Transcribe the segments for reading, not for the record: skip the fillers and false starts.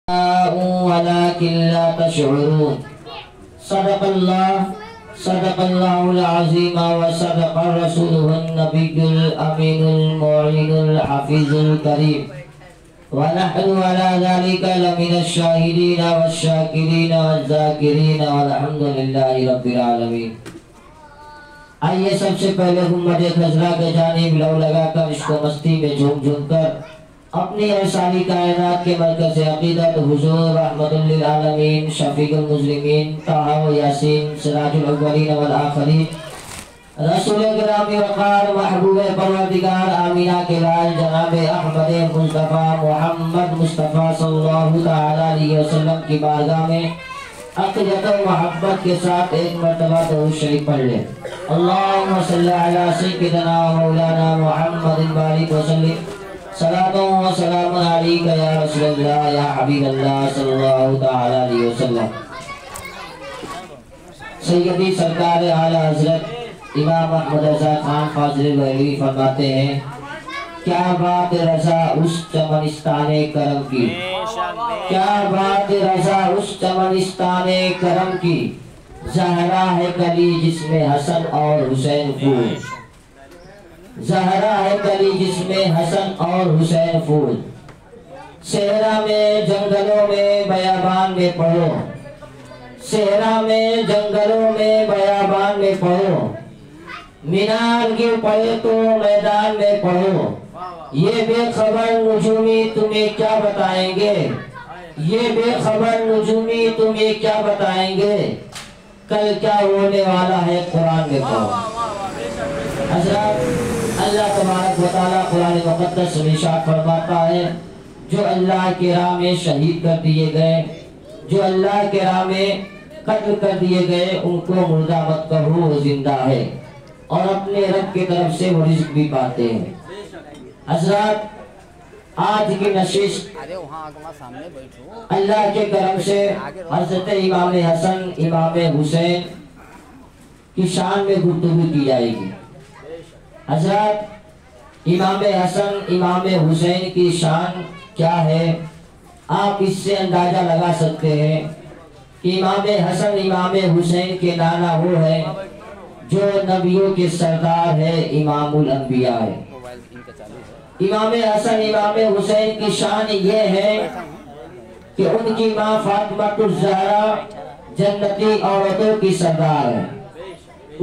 ولكن لا تشعرون صدق الله العظيم وصدق رسوله النبي الأمين المعين الحفيظ الكريم ونحن على ذلك لمن الشاهدين والشاكرين والذاكرين والحمد لله رب العالمين۔ آئیے سب سے پہلے امت خضرا کے جانب لو لگا کر عشق و مستی میں جھوم جھوم کر اپنی ارسالی کائنات کے مرکز عقیدت حضور رحمت للعالمین شفیع المذنبین طٰہٰ و یاسین سراج الاولین والآخرین رسول گرامی وقار محبوب پروردگار آمینہ کے لال جناب احمد مصطفیٰ محمد مصطفیٰ صلی اللہ علیہ وسلم کی بارگاہ میں عقیدت و محبت کے ساتھ ایک مرتبہ درود شریف پڑھ لیں۔ اللہم صلی علی سیدنا مولانا محمد بارک وسلم صلاۃ و سلام علیک یا رسول اللہ یا حبیب اللہ صلی اللہ علیہ وسلم۔ سیدی سرکار اعلیٰ حضرت امام احمد رضا خان فاضل بریلوی فرماتے ہیں، کیا بات رضا اس چمنستان کرم کی، کیا بات رضا اس چمنستان کرم کی، زہرا ہے کلی جس میں حسن اور حسین پھول، زہرا ہے کلی جس میں حسن اور حسین پھول، صحرا میں جنگلوں میں بیابان میں پڑھو، صحرا میں جنگلوں میں بیابان میں پڑھو، مینار گر پڑے تو میدان میں پڑھو، یہ بے خبر نجومی تمہیں کیا بتائیں گے، یہ بے خبر نجومی تمہیں کیا بتائیں گے، کل کیا ہونے والا ہے قرآن میں پڑھو۔ حضرات اللہ تبارک و تعالیٰ قرآن مقدس میں ارشاد فرماتا ہے، جو اللہ کی راہ میں شہید کر دیے گئے، جو اللہ کی راہ میں قتل کر دیے گئے، ان کو مردہ مت کہو، وہ زندہ ہے اور اپنے رب کی طرف سے وہ رزق بھی پاتے ہیں۔ حضرات آج کی نشست اللہ کے کرم سے حضرت امام حسن امام حسین کی شان میں گفتگو کی جائے گی۔ حضرات امام حسن امام حسین کی شان کیا ہے، آپ اس سے اندازہ لگا سکتے ہیں کہ امام حسن امام حسین کے نانا وہ ہے جو نبیوں کے سردار ہے، امام الانبیاء ہے۔ امام حسن امام حسین کی شان یہ ہے کہ ان کی ماں فاطمہ الزہرا جنتی عورتوں کی سردار ہے۔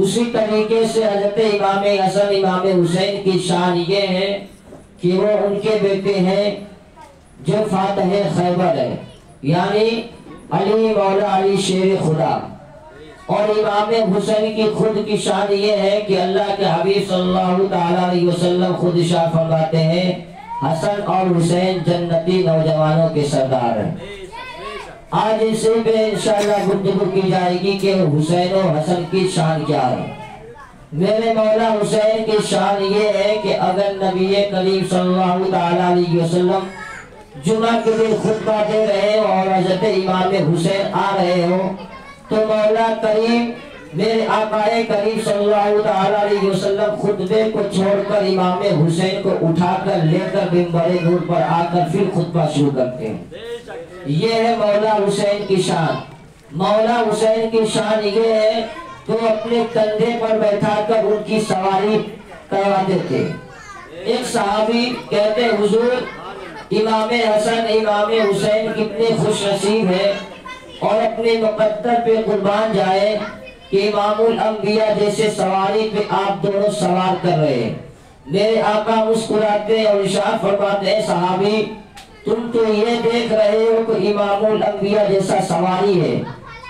اسی طریقے سے حضرت امام حسن امام حسین کی شان یہ ہے کہ وہ ان کے بیٹے ہیں جو فاتح خیبر ہے، یعنی علی مولا علی شیر خدا۔ اور امام حسین کی خود کی شان یہ ہے کہ اللہ کے حبیب صلی اللہ علیہ وسلم خود ارشاد فرماتے ہیں، حسن اور حسین جنتی نوجوانوں کے سردار ہیں۔ آج اسی پہ انشاءاللہ گفتگو کی جائے گی کہ حسین و حسن کی شان کیا ہے۔ میرے مولا حسین کی شان یہ ہے کہ اگر نبی کریم صلی اللہ علیہ وسلم جمعہ کے دن خطبہ دے رہے ہو اور حضرت امام حسین آ رہے ہو تو مولا کریم میرے آقا کریم صلی اللہ علیہ وسلم خطبے کو چھوڑ کر امام حسین کو اٹھا کر لے کر منبر نور پر آ کر پھر خطبہ شروع کرتے ہیں۔ یہ ہے مولا حسین کی شان۔ مولا حسین کی شان یہ ہے کہ وہ اپنے کندھے پر بیٹھا کر ان کی سواری کروا دیتے۔ ایک صحابی کہتے حضور امام حسن امام حسین کتنے خوش نصیب ہے اور اپنے مقدر پہ قربان جائے کہ امام الانبیاء جیسے سواری پہ آپ دونوں سوار کر رہے ہیں۔ میرے آقا مسکراتے اور ارشاد فرماتے ہیں، صحابی تم تو یہ دیکھ رہے ہو کہ امام الانبیاء جیسا سواری ہے،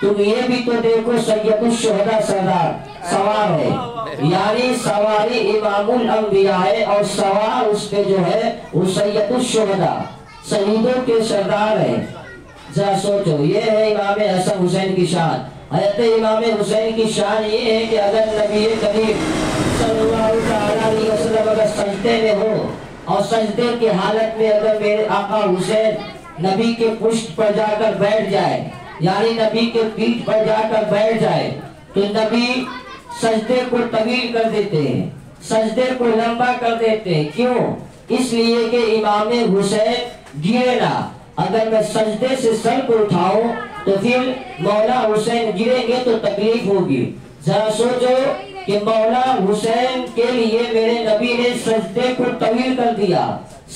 تم یہ بھی تو دیکھو سید الشہداء سردار سوار ہے، یعنی سواری امام الانبیاء ہے اور سوار اس پہ جو ہے وہ سید الشہداء شہیدوں کے سردار ہے۔ ذرا سوچو، یہ ہے امام حسن حسین کی شان۔ حضرت امام حسین کی شان یہ ہے کہ اگر نبی کریم صلی اللہ علیہ وسلم اگر سجدے میں ہو اور سجدے کی حالت میں اگر میرے آقا حسین نبی کے پشت پر جا کر بیٹھ جائے، یعنی نبی کے پیٹھ پر جا کر بیٹھ جائے تو نبی سجدے کو طویل کر دیتے ہیں، سجدے کو لمبا کر دیتے ہیں۔ کیوں؟ اس لیے کہ امام حسین گرے نہ، اگر میں سجدے سے سر کو اٹھاؤں تو پھر مولا حسین گریں گے تو تکلیف ہوگی۔ ذرا سوچو کہ مولا حسین کے لیے میرے نبی نے سجدے کو طویل کر دیا،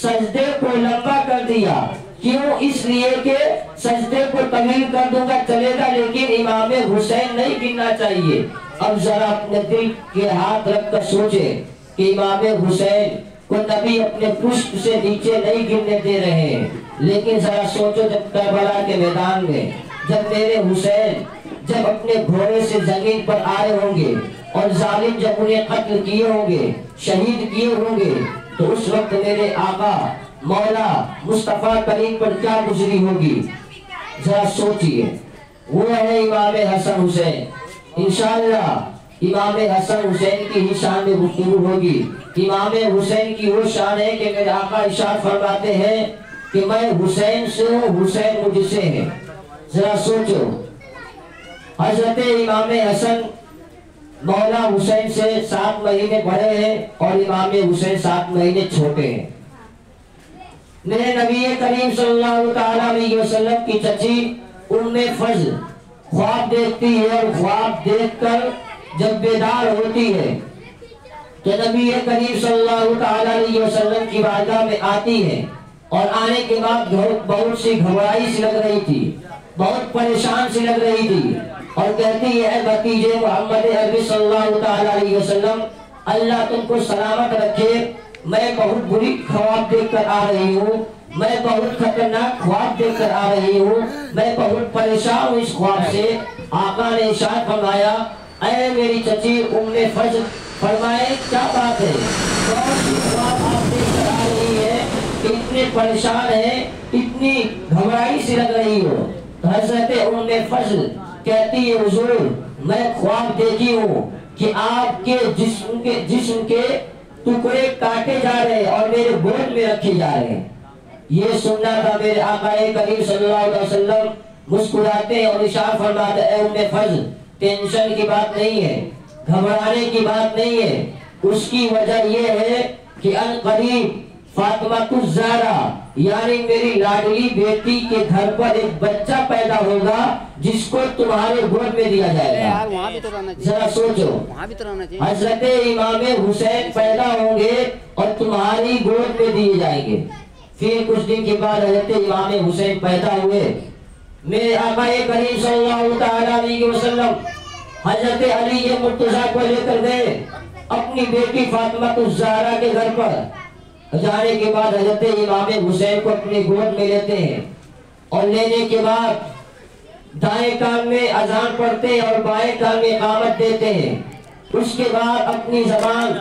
سجدے کو لمبا کر دیا۔ کیوں؟ اس لیے کہ سجدے کو طویل کر دوں گا چلے گا، لیکن امام حسین نہیں گرنا چاہیے۔ اب ذرا اپنے دل کے ہاتھ رکھ کر سوچے کہ امام حسین کو نبی اپنے پشت سے نیچے نہیں گرنے دے رہے ہیں، لیکن ذرا سوچو جب کربلا کے میدان میں جب میرے حسین جب اپنے گھوڑے سے زمین پر آئے ہوں گے اور ظالم جب انہیں قتل کیے ہوں گے، شہید کیے ہوں گے، تو اس وقت میرے آقا مولا مصطفیٰ کریم پر کیا گزری ہوگی؟ ذرا سوچئے۔ وہ ہے امام حسن حسین۔ انشاءاللہ امام حسن حسین کی ہی شان میں گفتگو ہوگی۔ امام حسین کی وہ شان ہے کہ میرے آقا ارشاد فرماتے ہیں کہ میں حسین سے ہوں، حسین مجھ سے ہے۔ ذرا سوچو، حضرت امام حسن مولا حسین سے 7 مہینے بڑے ہیں اور امام حسین 7 مہینے چھوٹے ہیں۔ میرے نبی کریم صلی اللہ تعالیٰ علیہ وسلم کی چچی ام فضل خواب دیکھتی ہے اور خواب دیکھ کر جب بیدار ہوتی ہے تو نبی کریم صلی اللہ تعالیٰ علیہ وسلم کی بارگاہ میں آتی ہے، اور آنے کے بعد بہت سی گھبرائی سی لگ رہی تھی، بہت پریشان سی لگ رہی تھی، اور کہتی ہے اے بھتیجے محمد عربی صلی اللہ تعالیٰ علیہ وسلم، اللہ تم کو سلامت رکھے، میں بہت بری خواب دیکھ کر آ رہی ہوں، میں بہت خطرناک خواب دیکھ کر آ رہی ہوں، میں بہت پریشان ہوں اس خواب سے۔ آقا نے ارشاد فرمایا اے میری چچی ام فضل، فرمائے کیا بات ہے، کون سی خواب آپ دیکھ کر آ رہی ہے کہ اتنے پریشان ہیں، اتنی گھبرائی سی لگ رہی ہو؟ حضرت ام فضل کہتی ہے حضور میں خواب دیکھی ہوں کہ آپ کے جسم کے ٹکڑے کاٹے جا رہے ہیں اور میرے گود میں رکھے جا رہے ہیں۔ یہ سننا تھا میرے آقا کریم صلی اللہ علیہ وسلم مسکراتے ہیں اور ارشاد فرماتے اے ام فضل ٹینشن کی بات نہیں ہے، گھبرانے کی بات نہیں ہے، اس کی وجہ یہ ہے کہ عنقریب فاطمہ الزہرا یعنی میری لاڈلی بیٹی کے گھر پر ایک بچہ پیدا ہوگا جس کو تمہارے گود میں دیا جائے گا۔ ذرا سوچو، حضرت امام حسین پیدا ہوں گے اور تمہاری گود میں دیے جائیں گے۔ پھر کچھ دن کے بعد حضرت امام حسین پیدا ہوئے، میرے آقا کریم صلی اللہ تعالیٰ علیہ وسلم حضرت علی مرتضیٰ کو لے کر گئے اپنی بیٹی فاطمہ الزہرا کے گھر پر۔ جانے کے بعد حضرت امام حسین کو اپنے گود میں لیتے ہیں، اور لینے کے بعد دائیں کان میں اذان پڑھتے ہیں اور بائیں کان میں اقامت دیتے ہیں۔ اس کے بعد اپنی زبان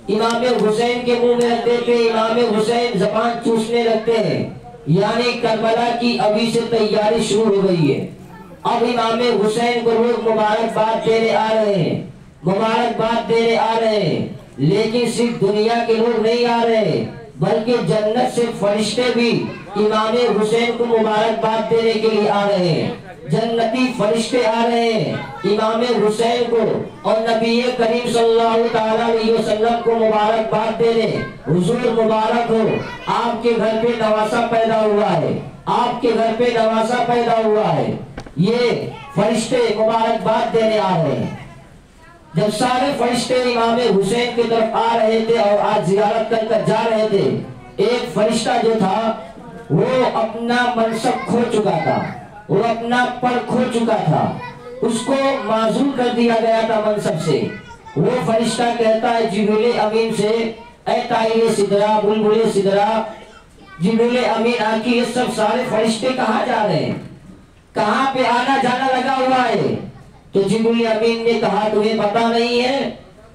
امام حسین کے منہ میں رکھ دیتے ہیں، امام حسین زبان چوسنے لگتے ہیں، یعنی کربلا کی ابھی سے تیاری شروع ہو گئی ہے۔ اب امام حسین کو لوگ مبارکباد دینے آ رہے ہیں، مبارکباد دینے آ رہے ہیں، لیکن صرف دنیا کے لوگ نہیں آ رہے بلکہ جنت سے فرشتے بھی امام حسین کو مبارکباد دینے کے لیے آ رہے ہیں۔ جنتی فرشتے آ رہے ہیں امام حسین کو اور نبی کریم صلی اللہ تعالیٰ علیہ وسلم کو مبارکباد دینے، حضور مبارک ہو، آپ کے گھر پہ نواسا پیدا ہوا ہے، آپ کے گھر پہ نواسا پیدا ہوا ہے۔ یہ فرشتے مبارکباد دینے آ رہے ہیں۔ جب سارے فرشتے امام حسین کی طرف آ رہے تھے اور آج زیارت کر کر جا رہے تھے، ایک فرشتہ جو تھا وہ اپنا منصب کھو چکا تھا، وہ اپنا پر کھو چکا تھا، اس کو معزول کر دیا گیا تھا منصب سے۔ وہ فرشتہ کہتا ہے جبریل امین سے اے طائر سدرا بلبل سدرا، جبریل امین آکی یہ سب سارے فرشتے کہاں جا رہے ہیں، کہاں پہ آنا جانا لگا ہوا ہے؟ تو جبریل امین نے کہا تمہیں پتہ نہیں ہے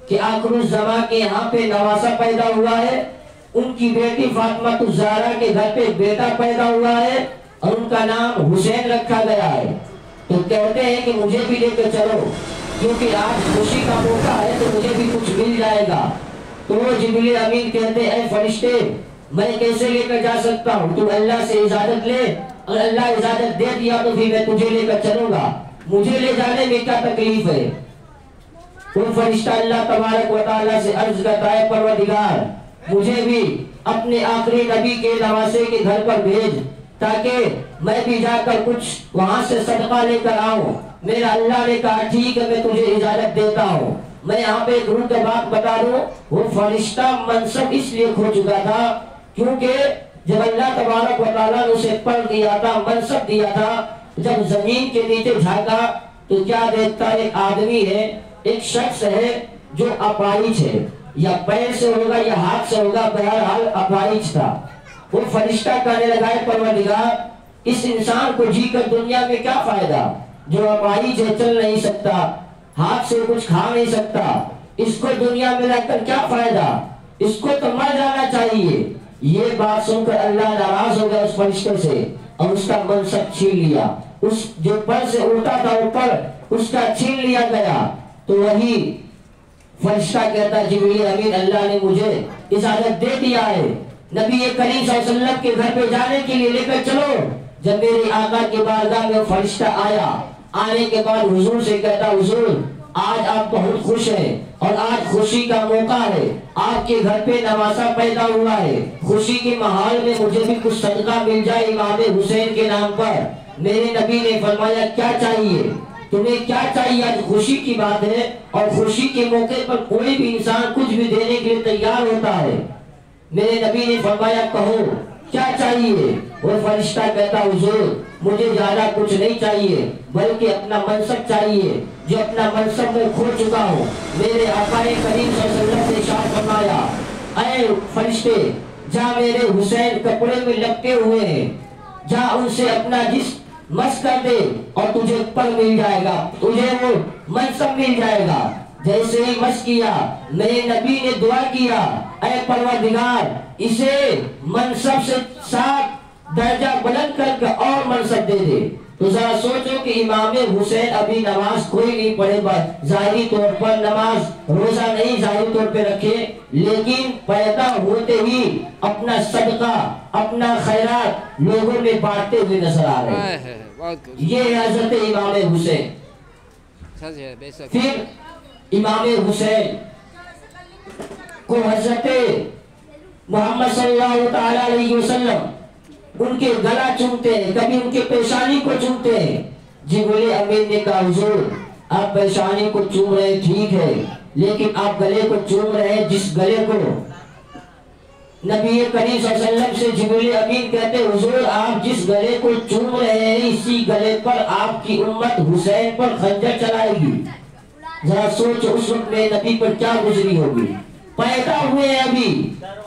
کہ آخر الزمان کے یہاں پہ نواسا پیدا ہوا ہے، ان کی بیٹی فاطمہ الزہرا کے گھر پہ بیٹا پیدا ہوا ہے اور ان کا نام حسین رکھا گیا ہے۔ تو کہتے ہیں کہ مجھے بھی لے کر چلو کیونکہ آج خوشی کا موقع ہے تو مجھے بھی کچھ مل جائے گا۔ تو جبریل امین کہتے ہیں اے فرشتے میں کیسے لے کر جا سکتا ہوں، تو اللہ سے اجازت لے، اور اللہ اجازت دے دیا تو پھر میں تجھے لے کر چلوں گا، مجھے لے جانے میں کیا تکلیف ہے؟ وہ فرشتہ اللہ تبارک و تعالیٰ سے عرض کرتا ہے پروردگار مجھے بھی اپنے آخری نبی کے نواسے کے گھر پر بھیج، تاکہ میں بھی جا کر کچھ وہاں سے صدقہ لے کر آؤں۔ میرا اللہ نے کہا ٹھیک ہے میں تجھے اجازت دیتا ہوں۔ میں یہاں پہ ایک روح کا بات بتا دوں، وہ فرشتہ منصب اس لیے کھو چکا تھا کیونکہ جب اللہ تبارک و تعالیٰ نے اسے پڑھ دیا تھا، منصب دیا تھا، جب زمین کے نیچے جھانکا تو کیا دیکھتا؟ ایک آدمی ہے، ایک شخص ہے جو اپاہج ہے، یا پیر سے ہوگا یا ہاتھ سے ہوگا، بہرحال اپاہج تھا۔ وہ فرشتہ کہنے لگا ہے پروردگار اس انسان کو جی کر دنیا میں کیا فائدہ، جو اپاہج ہے، چل نہیں سکتا، ہاتھ سے کچھ کھا نہیں سکتا، اس کو دنیا میں رہ کر کیا فائدہ، اس کو تو مر جانا چاہیے۔ یہ بات سن کر اللہ ناراض ہو گیا اس فرشتے سے اور اس کا منصب چھین لیا، اس جو پر سے اٹھا تھا اوپر اس کا چھین لیا گیا۔ تو وہی فرشتہ کہتا جبریل امین اللہ نے مجھے اجازت دے دیا ہے نبی کریم صلی اللہ علیہ وسلم کے گھر پہ جانے کے لیے، لے کر چلو۔ جب میرے آقا کی بارگاہ میں فرشتہ آیا، آنے کے بعد حضور سے کہتا حضور آج آپ بہت خوش ہیں اور آج خوشی کا موقع ہے، آپ کے گھر پہ نواسا پیدا ہوا ہے، خوشی کے ماحول میں مجھے بھی کچھ صدقہ مل جائے امام حسین کے نام پر۔ میرے نبی نے فرمایا کیا چاہیے تمہیں، کیا چاہیے؟ آج خوشی کی بات ہے اور خوشی کے موقع پر کوئی بھی انسان کچھ بھی دینے کے لیے تیار ہوتا ہے۔ میرے نبی نے فرمایا کہو کیا چاہیے؟ وہ فرشتہ کہتا حضور مجھے زیادہ کچھ نہیں چاہیے بلکہ اپنا منصب چاہیے جو اپنا منصب میں کھو چکا ہوں۔ میرے آقا کریم صلی اللہ علیہ وسلم نے ارشاد فرمایا اے فرشتے جا میرے حسین کپڑے میں لپٹے ہوئے ہیں، جا ان سے اپنا جسم مس کر دے اور تجھے پر مل جائے گا، تجھے وہ منصب مل جائے گا۔ جیسے ہی مس کیا میرے نبی نے دعا کیا اے پروردگار اسے منصب سے 7 درجہ بلند کر کے اور منصب دے دے۔ تو ذرا سوچو کہ امام حسین ابھی نماز کوئی نہیں پڑھے، ظاہری طور پر نماز روزہ نہیں ظاہری طور پہ رکھے، لیکن پیدا ہوتے ہی اپنا صدقہ اپنا خیرات لوگوں میں بانٹتے ہوئے نظر آ رہے ہیں۔ یہ حضرت امام حسین۔ پھر امام حسین کو حضرت محمد صلی اللہ تعالیٰ علیہ وسلم ان کے گلا چومتے ہیں، کبھی ان کے پیشانی کو چومتے ہیں۔ جبریل امین نے کہا حضور آپ پیشانی کو چوم رہے ہیں ٹھیک ہے، لیکن آپ گلے کو چوم رہے ہیں جس گلے کو نبی کریم صلی اللہ علیہ وسلم سے جبریل امین کہتے حضور آپ جس گلے کو چوم رہے ہیں اسی گلے پر آپ کی امت حسین پر خنجر چلائے گی۔ ذرا سوچ اس وقت میں نبی پر کیا گزری ہوگی، پیدا ہوئے ہیں ابھی،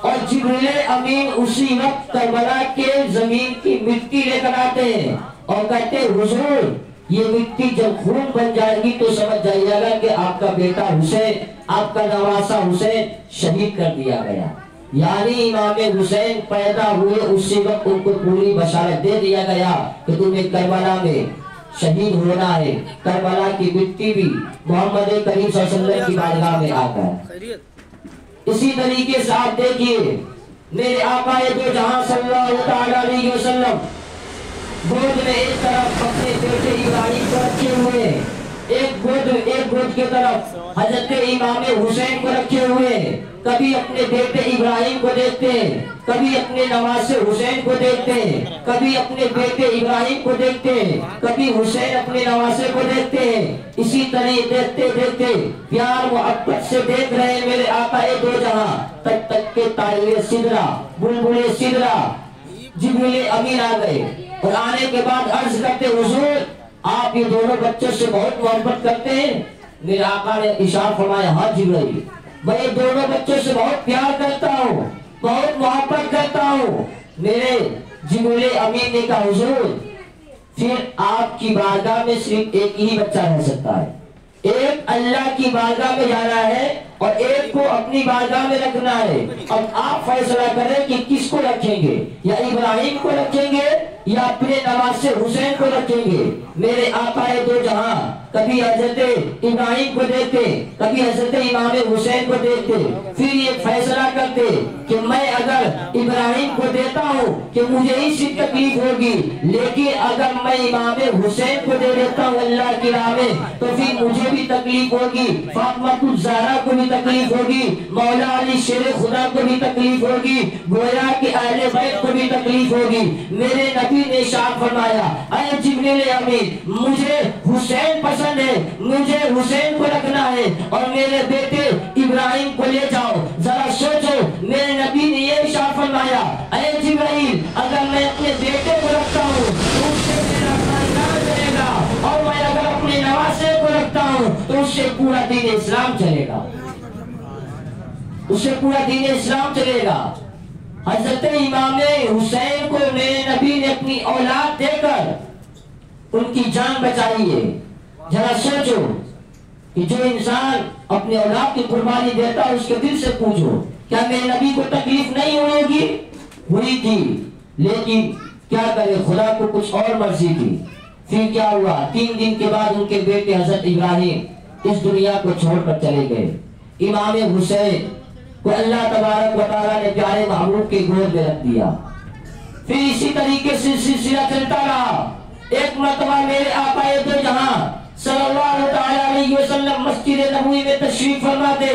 اور جبریل امین اسی وقت کربلا کے زمین کی مٹی لے کر آتے ہیں اور کہتے حضور یہ مٹی جب خون بن جائے گی تو سمجھ جائیے گا کہ آپ کا بیٹا حسین آپ کا نواسا حسین شہید کر دیا گیا۔ یعنی امام حسین پیدا ہوئے اسی وقت ان کو پوری بشارت دے دیا گیا کہ تمہیں کربلا میں شہید ہونا ہے، کربلا کی مٹی بھی محمد کریم صلی اللہ علیہ وسلم کی بارگاہ میں آتا ہے۔ اسی طریقے سے آپ دیکھیے میرے آقا دو جہاں صلی اللہ علیہ وسلم گود میں ایک طرف اپنے بیٹے ابراہیم کو رکھے ہوئے ہیں، ایک گود کی طرف حضرت امام حسین کو رکھے ہوئے ہیں۔ کبھی اپنے بیٹے ابراہیم کو دیکھتے ہیں، کبھی اپنے نواسے حسین کو دیکھتے ہیں، کبھی اپنے بیٹے ابراہیم کو دیکھتے ہیں، کبھی حسین اپنے نواسے کو دیکھتے ہیں۔ اسی طرح دیکھتے دیکھتے پیار محبت سے دیکھ رہے ہیں میرے آقا دو جہاں، تب تک کے طائر سدرہ بلبل سدرہ جبریل امین آ گئے اور آنے کے بعد عرض کرتے حضور آپ یہ دونوں بچوں سے بہت محبت کرتے ہیں؟ میرے آقا نے ارشاد فرمایا ہاں جبریل میں یہ دونوں بچوں سے بہت پیار کرتا ہوں، بہت محبت کرتا ہوں۔ میرے جبریل امین نے کہا حضور پھر آپ کی بارگاہ میں صرف ایک ہی بچہ رہ سکتا ہے، ایک اللہ کی بارگاہ میں جانا ہے اور ایک کو اپنی بارگاہ میں رکھنا ہے۔ اب آپ فیصلہ کریں کہ کس کو رکھیں گے، یا ابراہیم کو رکھیں گے یا اپنے نواسے حسین کو رکھیں گے۔ میرے آقا دو جہاں کبھی حضرت ابراہیم کو دیکھتے، کبھی حضرت امام حسین کو دیکھتے، پھر یہ فیصلہ کرتے کہ میں اگر ابراہیم کو دیتا ہوں کہ مجھے ہی صرف تکلیف ہوگی، لیکن اگر میں امام حسین کو دے دیتا ہوں اللہ کی راہ میں تو پھر مجھے بھی تکلیف ہوگی، فاطمہ الزہرا کو بھی تکلیف ہوگی، مولا علی شیر خدا کو بھی تکلیف ہوگی، گویا کہ اہل بیت کو بھی تکلیف ہوگی۔ میرے نبی نے ارشاد فرمایا اے جبریل امین مجھے حسین پسند ہے، مجھے حسین کو رکھنا ہے اور میرے بیٹے ابراہیم کو لے جاؤ۔ ذرا سوچو، میرے نبی نے یہ ارشاد فرمایا اے جبرائیل اگر میں اپنے بیٹے کو رکھتا ہوں تو اس سے میرا خاندان چلے گا، اور میں اگر اپنے نواسے کو رکھتا ہوں تو اس سے پورا دین اسلام چلے گا، اس سے پورا دین اسلام چلے گا۔ حضرت امام حسین کو میرے نبی نے اپنی اولاد دے کر ان کی جان بچائی ہے۔ ذرا سوچو کہ جو انسان اپنے اولاد کی قربانی دیتا ہے اس کے دل سے پوچھو کیا میرے نبی کو تکلیف نہیں ہوگی؟ ہوئی تھی، لیکن کیا کرے خدا کو کچھ اور مرضی تھی۔ پھر کیا ہوا؟ 3 دن کے بعد ان کے بیٹے حضرت ابراہیم اس دنیا کو چھوڑ کر چلے گئے۔ امام حسین کو اللہ تبارک و تعالیٰ نے پیارے محبوب کے گود میں رکھ دیا۔ پھر اسی طریقے سے سلسلہ چلتا رہا۔ ایک مرتبہ میرے آقا دو جہاں صلی اللہ تعالیٰ علیہ وسلم مسجد نبوی میں تشریف فرما تھے۔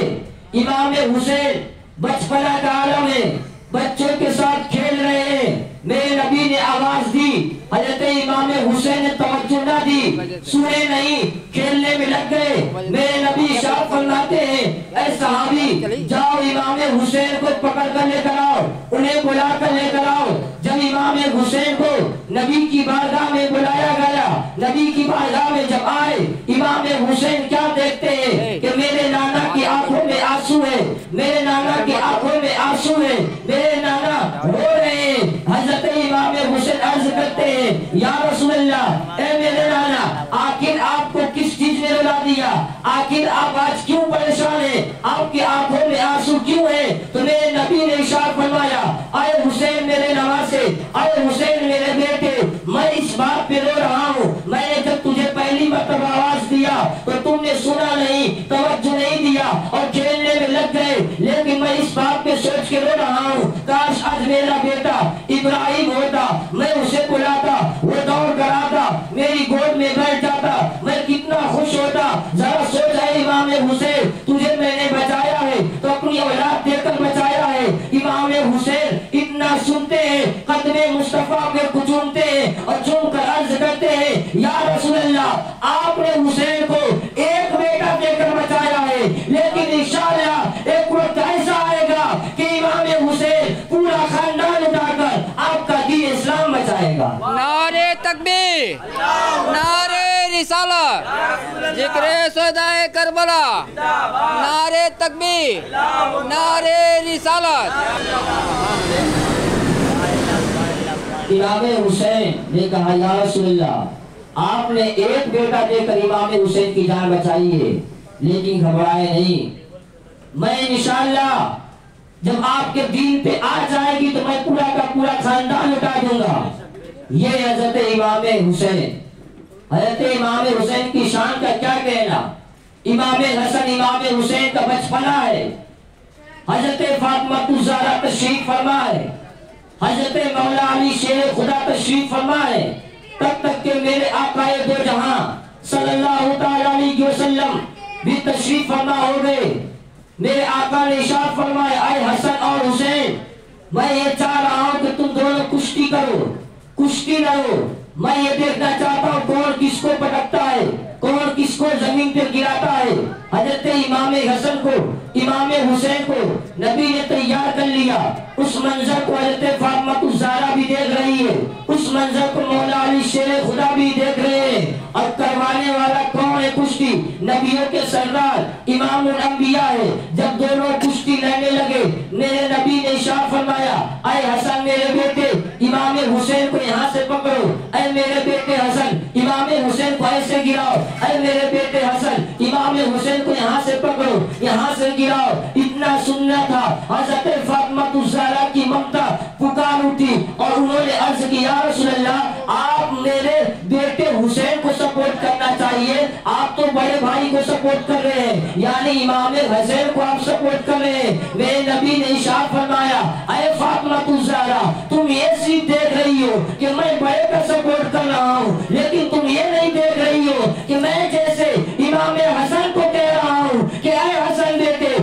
امام حسین بچپنا کا عالم ہے، بچوں کے ساتھ کھیل رہے ہیں، میرے نبی نے آواز دی، حضرت امام حسین نے توجہ نہ دی، سنے نہیں، کھیلنے میں لگ گئے۔ میرے نبی ارشاد فرماتے ہیں اے صحابی جاؤ امام حسین کو پکڑ کر لے کر آؤ، انہیں بلا کر لے کر آؤ۔ جب امام حسین کو نبی کی بارگاہ میں بلایا گیا، نبی کی بارگاہ میں جب آئے، امام حسین کیا دیکھتے ہیں کہ میرے نانا کی آنکھوں میں آنسو ہے، میرے نانا کی آنکھوں میں آنسو ہے، میرے نانا رو رہے ہیں۔ حضرت امام حسین عرض کرتے ہیں یا رسول اللہ اے میرے نانا آخر آپ کو کس چیز نے رلا دیا؟ آخر آپ آج کیوں پریشان ہیں؟ آپ کی آنکھوں میں آنسو کیوں ہے؟ تو میرے نبی نے ارشاد فرمایا اے حسین میرے نواسے، اے حسین میرے بیٹے، میں اس بات پہ رو رہا ہوں، میں نے جب تجھے پہلی مرتبہ آواز دیا تو تم نے سنا نہیں، توجہ نہیں دیا اور کھیلنے میں لگ گئے، لیکن میں اس بات پہ سوچ کے رو رہا ہوں کاش آج میرا بیٹا ابراہیم ہوتا، میں اسے بلاتا، وہ دوڑ کر آتا، میری گود میں بیٹھ جاتا، میں کتنا خوش ہوتا۔ ذرا سوچ اے امام حسین تجھے میں نے بچایا ہے تو اپنی اولاد دے کر بچایا ہے۔ امام حسین اتنا سنتے ہیں، قدم مصطفیٰ کے کو چومتے ہیں اور چوم کر عرض کرتے ہیں یا رسول اللہ آپ نے حسین کو ایک بیٹا دے کر بچایا ہے، لیکن انشاءاللہ ایک وقت ایسا آئے گا کہ امام حسین پورا خاندان اٹھا کر آپ کا دین اسلام بچائے گا۔ نعرہ تکبیر، نعرہ رسالت، ذکر شہدائے کربلا، نعرہ تکبیر، نعرہ رسالت۔ امام حسین نے کہا یا رسول اللہ آپ نے ایک بیٹا دے کر امام حسین کی جان بچائی ہے، لیکن گھبرائے نہیں، میں انشاءاللہ جب آپ کے دین پہ آ جائے گی تو میں پورا کا پورا خاندان اٹھا دوں گا۔ یہ حضرت امام حسین، حضرت امام حسین کی شان کا کیا کہنا۔ امام حسن امام حسین کا بچپنا ہے، حضرت فاطمہ الزہرا تشریف فرما ہے، حضرت مولا علی شیر خدا تشریف فرما ہے، تب تک کہ میرے آقا دو جہاں صلی اللہ تعالیٰ علیہ وسلم بھی تشریف فرما ہو گئے۔ میرے آقا نے ارشاد فرمایا اے حسن اور حسین میں یہ چاہ رہا ہوں کہ تم دونوں کشتی کرو، کشتی لڑو، میں یہ دیکھنا چاہتا ہوں کون کس کو پٹکتا ہے، کون کس کو زمین پہ گراتا ہے۔ حضرت امام حسن کو امام حسین کو نبی نے تیار کر لیا، اس منظر کو حضرت فاطمہ الزہرا بھی دیکھ رہی ہے، اس منظر کو مولا علی شیر خدا بھی دیکھ رہے ہیں، اور کروانے والا کون ہے کشتی؟ نبیوں کے سردار امام الانبیاء ہے۔ جب دونوں کشتی لڑنے لگے میرے نبی نے ارشاد فرمایا اے حسن میرے بیٹے امام حسین کو یہاں سے پکڑو، اے میرے بیٹے حسن امام حسین کو ایسے گراؤ، اے میرے بیٹے حسن امام حسین کو یہاں سے پکڑو، یہاں سے گراؤ۔ اتنا سننا تھا، حضرت فاطمہ الزہرا کی ممتا پکار اٹھی اور انہوں نے عرض کی یا رسول اللہ آپ میرے بیٹے حسین کو سپورٹ کرنا چاہیے، آپ تو بڑے بھائی کو سپورٹ کر رہے ہیں، یعنی امام حسین کو آپ سپورٹ کر رہے ہیں۔ میرے نبی نے ارشاد فرمایا اے فاطمہ الزہرا تم یہ چیز دیکھ رہی ہو کہ میں بڑے کا سپورٹ کر رہا ہوں، لیکن تم یہ نہیں دیکھ رہی ہو کہ میں جیسے امام حسن کو کہہ رہا ہوں کہ اے حسن بیٹے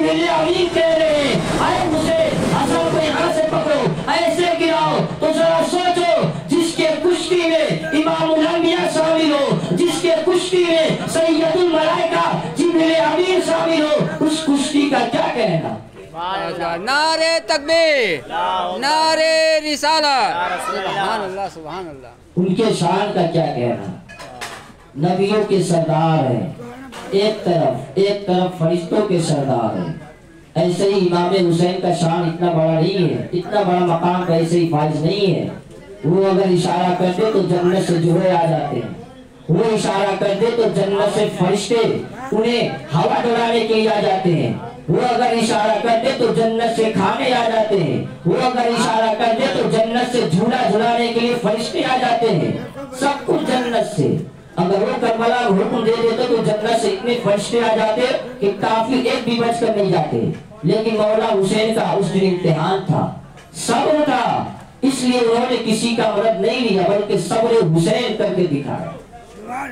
جبریل امین کہہ رہے ہیں اے حسین حسن کو یہاں سے پکڑو ایسے گراؤ. تو ذرا سوچو جس کے کشتی میں امام الانبیاء شامل ہو, جس کے کشتی میں سید الملائکہ جبریل امین شامل ہو, اس کشتی کا کیا کہنا؟ نعرے تکبیر, نعرے رسالت. سبحان اللہ سبحان اللہ. ان کے شان کا کیا کہنا؟ نبیوں کے سردار ہیں ایک طرف فرشتوں کے سردار ہیں. ایسے ہی امام حسین کا شان اتنا بڑا نہیں ہے, اتنا بڑا مقام ایسے ہی فائز نہیں ہے. وہ اگر اشارہ کر دے تو جنت سے جوڑے آ جاتے ہیں. وہ اشارہ کر دے تو جنت سے فرشتے انہیں ہوا ڈولانے کے لیے آ جاتے ہیں. وہ اگر اشارہ کر دے تو جنت سے کھانے آ جاتے ہیں. وہ اگر اشارہ کر دے تو جنت سے جھولا جھولانے کے لیے فرشتے آ جاتے ہیں. سب کچھ جنت سے. اگر وہ کربلا حکم دے دیتے تو جنت سے اتنے فرشتے آ جاتے کہ کافر ایک بھی بچ کر نہیں جاتے. لیکن مولا حسین کا اس دن امتحان تھا, صبر تھا, اس لیے انہوں نے کسی کا مدد نہیں لیا بلکہ صبر حسین کر کے دکھایا.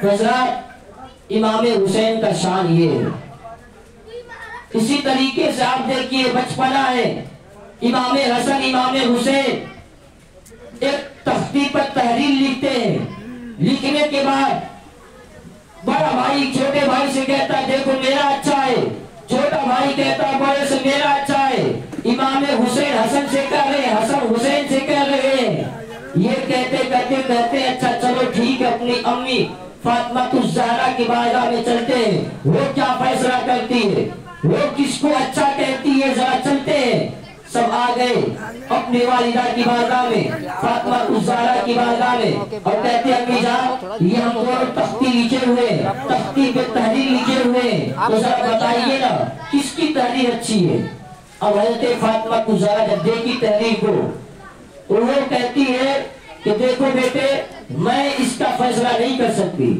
حضرات امام حسین کا شان یہ ہے. اسی طریقے سے آپ دیکھیے بچپنا ہے امام حسن امام حسین ایک تختی پر تحریر لکھتے ہیں. لکھنے کے بعد بڑا بھائی چھوٹے بھائی سے کہتا ہے دیکھو میرا اچھا ہے. چھوٹا بھائی کہتا ہے بڑے سے میرا اچھا ہے. امام حسین حسن سے کہہ رہے ہیں, حسن حسین سے کہہ رہے ہیں. یہ کہتے اچھا چلو ٹھیک ہے, اپنی امی فاطمہ الزہرا کی بارگاہ میں چلتے ہیں. وہ کیا فیصلہ کرتی ہے, وہ کس کو اچھا کہتی ہے, ذرا چلتے ہیں. سب آ گئے اپنی والدہ کی بارگاہ میں, فاطمہ الزہرا کی بارگاہ میں, اور کہتے ہیں امی جان یہ ہم دونوں تختی لکھے ہوئے, تختی پہ تحریر لکھے ہوئے, تو ذرا بتائیے نا کس کی تحریر اچھی ہے. اب حضرت فاطمہ الزہرا جب دیکھی تحریر کو تو وہ کہتی ہے کہ دیکھو بیٹے میں اس کا فیصلہ نہیں کر سکتی,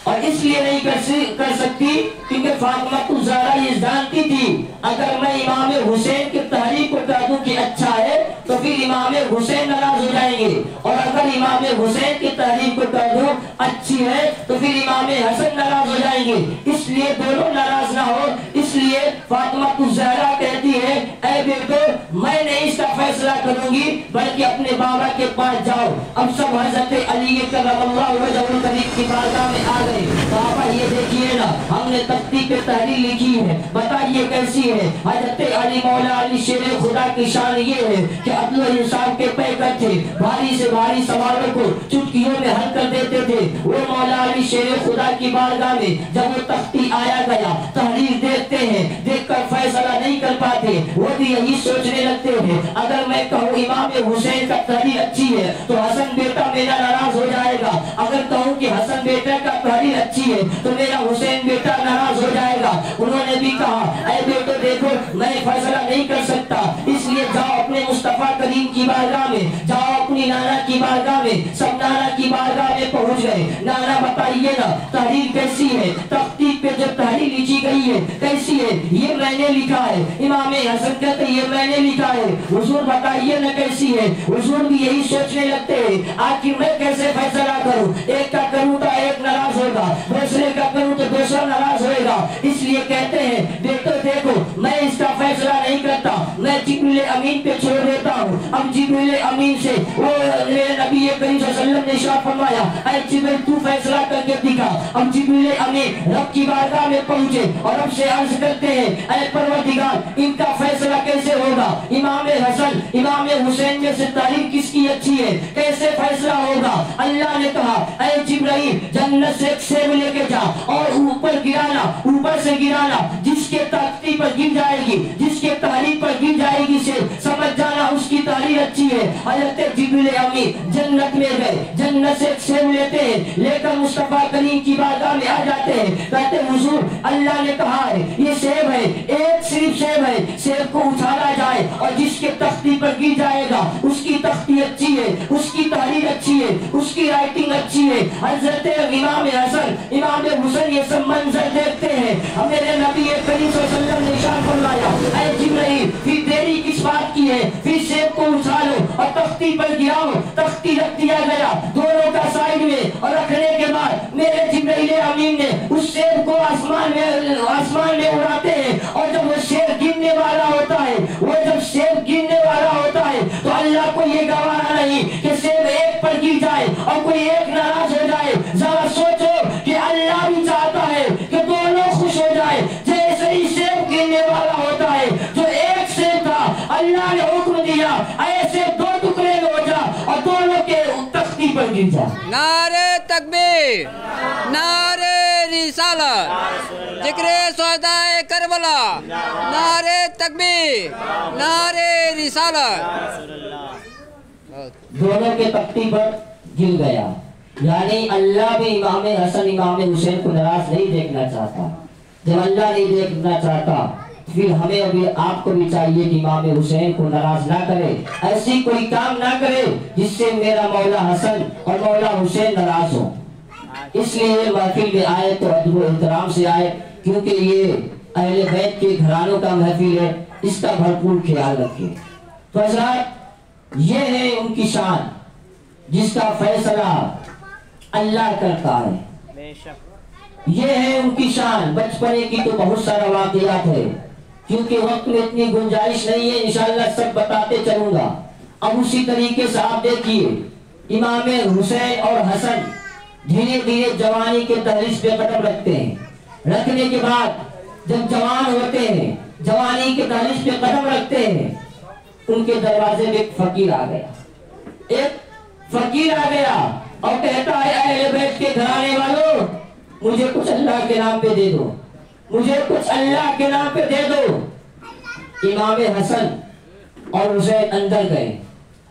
اور اس لیے نہیں کر سکتی کیونکہ فاطمہ الزہرا یہ جانتی تھی اگر میں امام حسین کی تحریر کو کہہ دوں کہ اچھا ہے تو پھر امام حسین ناراض ہو جائیں گے, اور اگر امام حسین کی تحریر کو کہہ دوں اچھی ہے تو پھر امام حسن ناراض ہو جائیں گے. اس لیے دونوں ناراض نہ ہو, اس لیے فاطمہ الزہرا کہتی ہے اے بیٹو میں نہیں اس کا فیصلہ کروں گی بلکہ اپنے بابا کے پاس جاؤ. اب سب حضرت علی کرم اللہ وجہہ الکریم کی بارگاہ میں آ گئے. بابا یہ دیکھیے نا ہم نے تختی پہ تحریر لکھی ہے, بتائیے کیسی ہے. حضرت علی مولا علی شیر خدا کی شان یہ ہے کہ عدل و انصاف کے پیکر تھے, بھاری سے بھاری سوالوں کو چٹکیوں میں حل کر دیتے تھے. وہ مولا علی شیر خدا کی بارگاہ میں جب وہ تختی آیا گیا تحریر دیکھتے ہیں, دیکھ کر فیصلہ نہیں کر پاتے. وہ بھی یہی سوچنے لگتے ہیں اگر میں کہوں امام حسین کا تحریر اچھی ہے تو حسن بیٹا میرا ناراض ہو جائے گا, اگر کہوں کہ حسن بیٹا کا تحریر اچھی ہے تو میرا حسین بیٹا ناراض ہو جائے گا. انہوں نے بھی کہا اے بیٹو دیکھو میں فیصلہ نہیں کر سکتا, اس لیے جاؤ اپنے مصطفیٰ کریم کی بارگاہ میں, جاؤ اپنی نانا کی بارگاہ میں. سب نانا کی بارگاہ میں پہنچ گئے. نانا بتائیے نا تحریر کیسی ہے, تختی پہ جو تحریر لکھی گئی ہے کیسی ہے. یہ میں نے لکھا ہے. امام حسن کہتے یہ میں نے لکھا ہے. حضور بتائیے نا کیسی ہے. حضور بھی یہی سوچنے لگتے ہیں آخر میں کیسے فیصلہ کروں, ایک کا کروں تو ایک ناراض ہوگا, دوسرے کا کروں تو دوسرا ناراض ہوئے گا. اس لیے کہتے ہیں بیٹو دیکھو میں اس کا فیصلہ نہیں کرتا, میں جبریل امین پہ چھوڑ دیتا ہوں. اب جبریل امین سے وہ میرے نبی کریم صلی اللہ علیہ وسلم نے ارشاد فرمایا اے جبریل تو فیصلہ کر کے دکھا. اب جبریل امین رب کی بارگاہ میں پہنچے اور رب سے عرض کرتے ہیں اے پروردگار ان کا فیصلہ کیسے ہوگا, امام حسن امام حسین میں سے تحریر کس کی اچھی ہے, کیسے فیصلہ ہوگا. اللہ نے کہا اے جبرائیل جنت سے ایک سیب لے کے جا اور اوپر گرانا, اوپر سے گرانا, جس کے تختی پر گر جائے گی, جس کے تحریر پر گر جائے گی سیب سمجھ جانا اس کی تحریر اچھی ہے. حضرت جبریل امین جنت میں گئے, جنت سے ایک سیب لیتے ہیں, لے کر مصطفیٰ کریم کی بارگاہ میں آ جاتے ہیں. کہتے ہیں حضور اللہ نے کہا ہے یہ سیب ہے, ایک صرف سیب ہے, سیب کو اچھالا جائے اور جس کے تختی پر گر جائے گا اس کی تختی اچھی ہے, اس کی تحریر اچھی ہے, اس کی رائٹنگ اچھی ہے. حضرت امام حسن امام حسین یہ سب منظر دیکھتے ہیں. میرے نبی کریم صلی اللہ علیہ وسلم نے ارشاد فرمایا اے جبرائیل پھر دیری کس بات کی ہے, پھر سیب کو اچھالو اور تختی پر گراؤ. تختی رکھ دیا گیا دونوں کا سائڈ میں, اور رکھنے کے بعد میرے جبرائیل امین نے اس سیب کو آسمان میں اڑاتے ہیں, اور جب وہ سیب گر والا ہوتا ہے، وہ جب سیب گرنے والا ہوتا ہے تو اللہ کو یہ گوارا نہیں کہ سیب ایک پر گر جائے اور کوئی ایک ناراض ہو جائے۔ ذرا سوچو کہ اللہ بھی چاہتا ہے کہ دونوں خوش ہو جائے۔ جیسے ہی سیب گرنے والا ہوتا ہے، جو ایک سیب تھا اللہ نے حکم دیا ایسے دو ٹکڑے میں ہو جا اور دونوں کے تختی پر گر جا۔ نعرہ تکبیر، نعرہ رسالت، ذکر شہدائے کربلا، نعرہ تکبیر، نعرہ رسالت۔ دونوں کے تختی پر گر گیا، یعنی اللہ بھی امام حسن امام حسین کو ناراض نہیں دیکھنا چاہتا۔ جب اللہ نہیں دیکھنا چاہتا پھر ہمیں ابھی آپ کو بھی چاہیے کہ امام حسین کو ناراض نہ کرے، ایسی کوئی کام نہ کرے جس سے میرا مولا حسن اور مولا حسین ناراض ہو۔ اس لیے محفل میں آئے تو ادب و احترام سے آئے، کیونکہ یہ اہل بیت کے گھرانوں کا محفل ہے، اس کا بھرپور خیال رکھیں۔ تو حضرات یہ ہے ان کی شان جس کا فیصلہ اللہ کرتا ہے، یہ ہے ان کی شان۔ بچپنے کی تو بہت سارا واقعات ہے، کیونکہ وقت میں اتنی گنجائش نہیں ہے، انشاءاللہ سب بتاتے چلوں گا۔ اب اسی طریقے سے آپ دیکھیے امام حسین اور حسن دھیرے دھیرے جوانی کے دہلیز پہ قدم رکھتے ہیں، رکھنے کے بعد جب جوان ہوتے ہیں، جوانی کے دہلیز پہ قدم رکھتے ہیں، ان کے دروازے میں ایک فقیر آ گیا، ایک فقیر آ گیا اور کہتا ہے اہل بیت کے گھرانے والوں مجھے کچھ اللہ کے نام پہ دے دو، مجھے کچھ اللہ کے نام پہ دے دو۔ امام حسن اور حسین اندر گئے،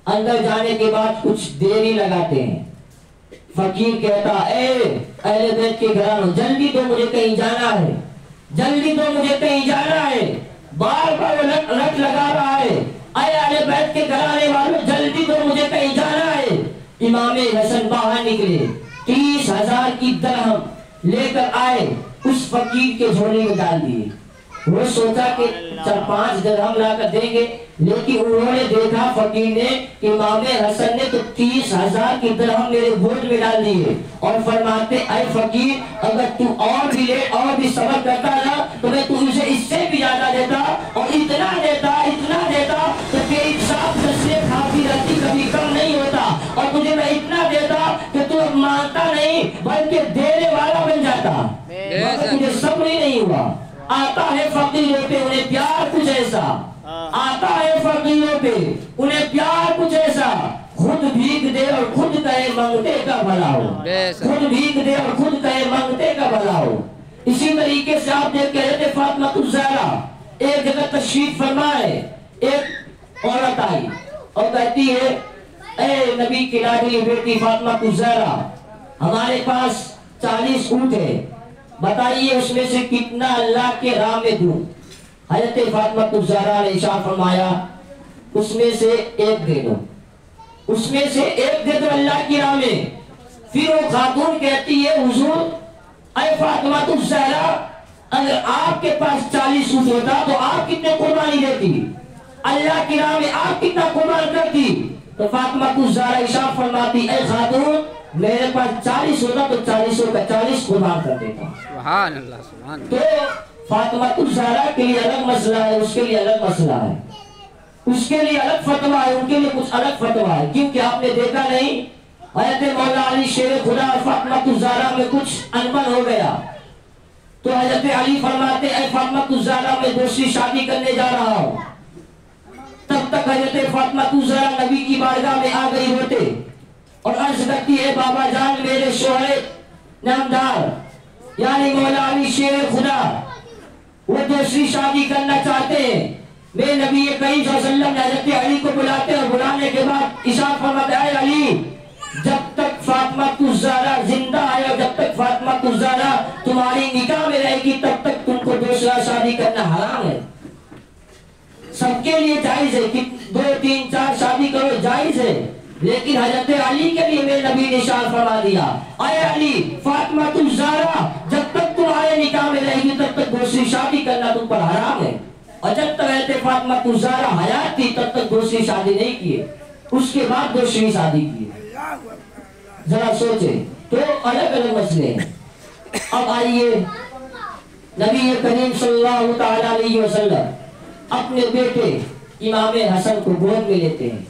اندر جانے کے بعد کچھ دیر ہی لگاتے ہیں، فقیر کہتا اے اہل بیت کے گھرانوں جلدی تو مجھے کہیں جانا ہے، جلدی تو مجھے کہیں جانا ہے، بار بار رٹ لگا رہا ہے، اے اہل بیت کے گھرانے والوں جلدی تو مجھے کہیں جانا ہے۔ امام حسن باہر نکلے، 30,000 کی درہم لے کر آئے، اس فقیر کے جھولے میں ڈال دیے۔ وہ سوچا کہ 4-5 درہم لا کر دیں گے، لیکن انہوں نے دیکھا فقیر نے کہ امام حسن نے تو 30,000 کی درہم میرے گھوٹ میں ڈال دیے، اور فرماتے اے فقیر اگر تو اور بھی لے اور بھی صبر کرتا نا تو میں تجھے اس سے بھی زیادہ دیتا اور اتنا دیتا کہ تیری صاحب نسلیں کھاتی رہتی کبھی کم نہیں ہوتا، اور تجھے میں اتنا دیتا کہ تو مانتا نہیں بلکہ دینے والا بن جاتا، مگر تجھے صبر ہی نہیں ہوا۔ آتا ہے فقیروں پہ انہیں پیار کچھ ایسا، آتا ہے فقیروں پہ انہیں پیار کچھ ایسا، خود بھیک دے اور خود کہے مانگتے کا بھلا ہو، خود بھیک دے اور خود کہے مانگتے کا بھلا ہو۔ اسی طریقے سے آپ دیکھ کے حضرت فاطمہ الزہرا ایک جگہ تشریف فرمائے، ایک عورت آئی اور کہتی ہے اے نبی کی لاڈلی بیٹی فاطمہ الزہرا ہمارے پاس 40 اونٹ ہے، بتائیے اس میں سے کتنا اللہ کے راہ میں دوں۔ حضرت فاطمہ الزہرا نے ارشاد فرمایا اس میں سے ایک دے دو، اس میں سے ایک دے دو اللہ کی راہ میں۔ پھر وہ خاتون کہتی ہے حضور اے فاطمہ الزہرا اگر آپ کے پاس 40 اونٹ ہوتا تو آپ کتنے قربانی دیتی، اللہ کی راہ میں آپ کتنا قربان کرتی؟ تو فاطمہ الزہرا ارشاد فرماتی اے خاتون میرے پاس 40 ہوتا تو 40 کا 40 قربان کر دیتا۔ سبحان اللہ، سبحان اللہ۔ تو فاطمہ الزہرا کے لیے الگ مسئلہ ہے، اس کے لیے الگ مسئلہ ہے، اس کے لیے الگ فتویٰ ہے، ان کے لیے کچھ الگ فتویٰ ہے، کیونکہ آپ نے دیکھا نہیں حضرت مولا علی شیر خدا اور فاطمہ الزہرا میں کچھ انبن ہو گیا تو حضرت علی فرماتے اے فاطمہ الزہرا میں دوسری شادی کرنے جا رہا ہوں۔ تب تک حضرت فاطمہ الزہرا نبی کی بارگاہ میں آ گئی ہوتے اور عرض کرتی ہے بابا جان میرے شوہر نامدار یعنی مولا علی شیر خدا وہ دوسری شادی کرنا چاہتے ہیں۔ میں نبی کریم صلی اللہ علیہ وسلم نے حضرت علی کو بلاتے اور بلانے کے بعد ارشاد فرماتے اے علی جب تک فاطمہ الزہرا زندہ ہے اور جب تک فاطمہ الزہرا تمہاری نکاح میں رہے گی تب تک تم کو دوسرا شادی کرنا حرام ہے۔ سب کے لیے جائز ہے کہ 2 3 4 شادی کرو جائز ہے، لیکن حضرت علی کے لیے میرے نبی نے ارشاد فرما دیا اے علی فاطمہ الزہرا جب تک تمہارے نکاح میں رہے گی تب تک دوسری شادی کرنا تم پر حرام ہے، اور جب تک حضرت فاطمہ الزہرا حیات تھی تب تک دوسری شادی نہیں کیے، اس کے بعد دوسری شادی کی۔ ذرا سوچیں تو الگ الگ مسئلے ہیں۔ اب آئیے نبی کریم صلی اللہ تعالی علیہ وسلم اپنے بیٹے امام حسن کو گود میں لیتے ہیں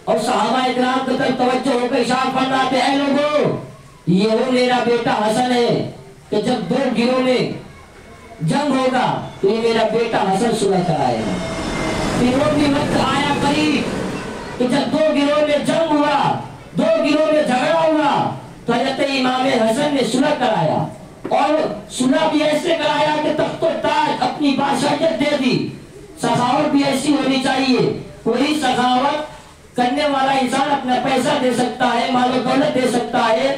اور صحابہ اکرام کی طرف توجہ ہو کر ارشاد فرماتے ہیں اے لوگوں یہ وہ میرا بیٹا حسن ہے کہ جب دو گروہ میں جنگ ہوگا تو یہ میرا بیٹا حسن صلح کرائے گا۔ پھر وہ بھی وقت آیا قریب کہ جب دو گروہ میں جنگ ہوا، دو گروہ میں جھگڑا ہوا تو حضرت امام حسن نے صلح کرایا اور صلح بھی ایسے کرایا کہ تخت و تاج اپنی بادشاہیت دے دی۔ سخاوت بھی ایسی ہونی چاہیے، کوئی سخاوت کرنے والا انسان اپنا پیسہ دے سکتا ہے، مال و دولت دے سکتا ہے،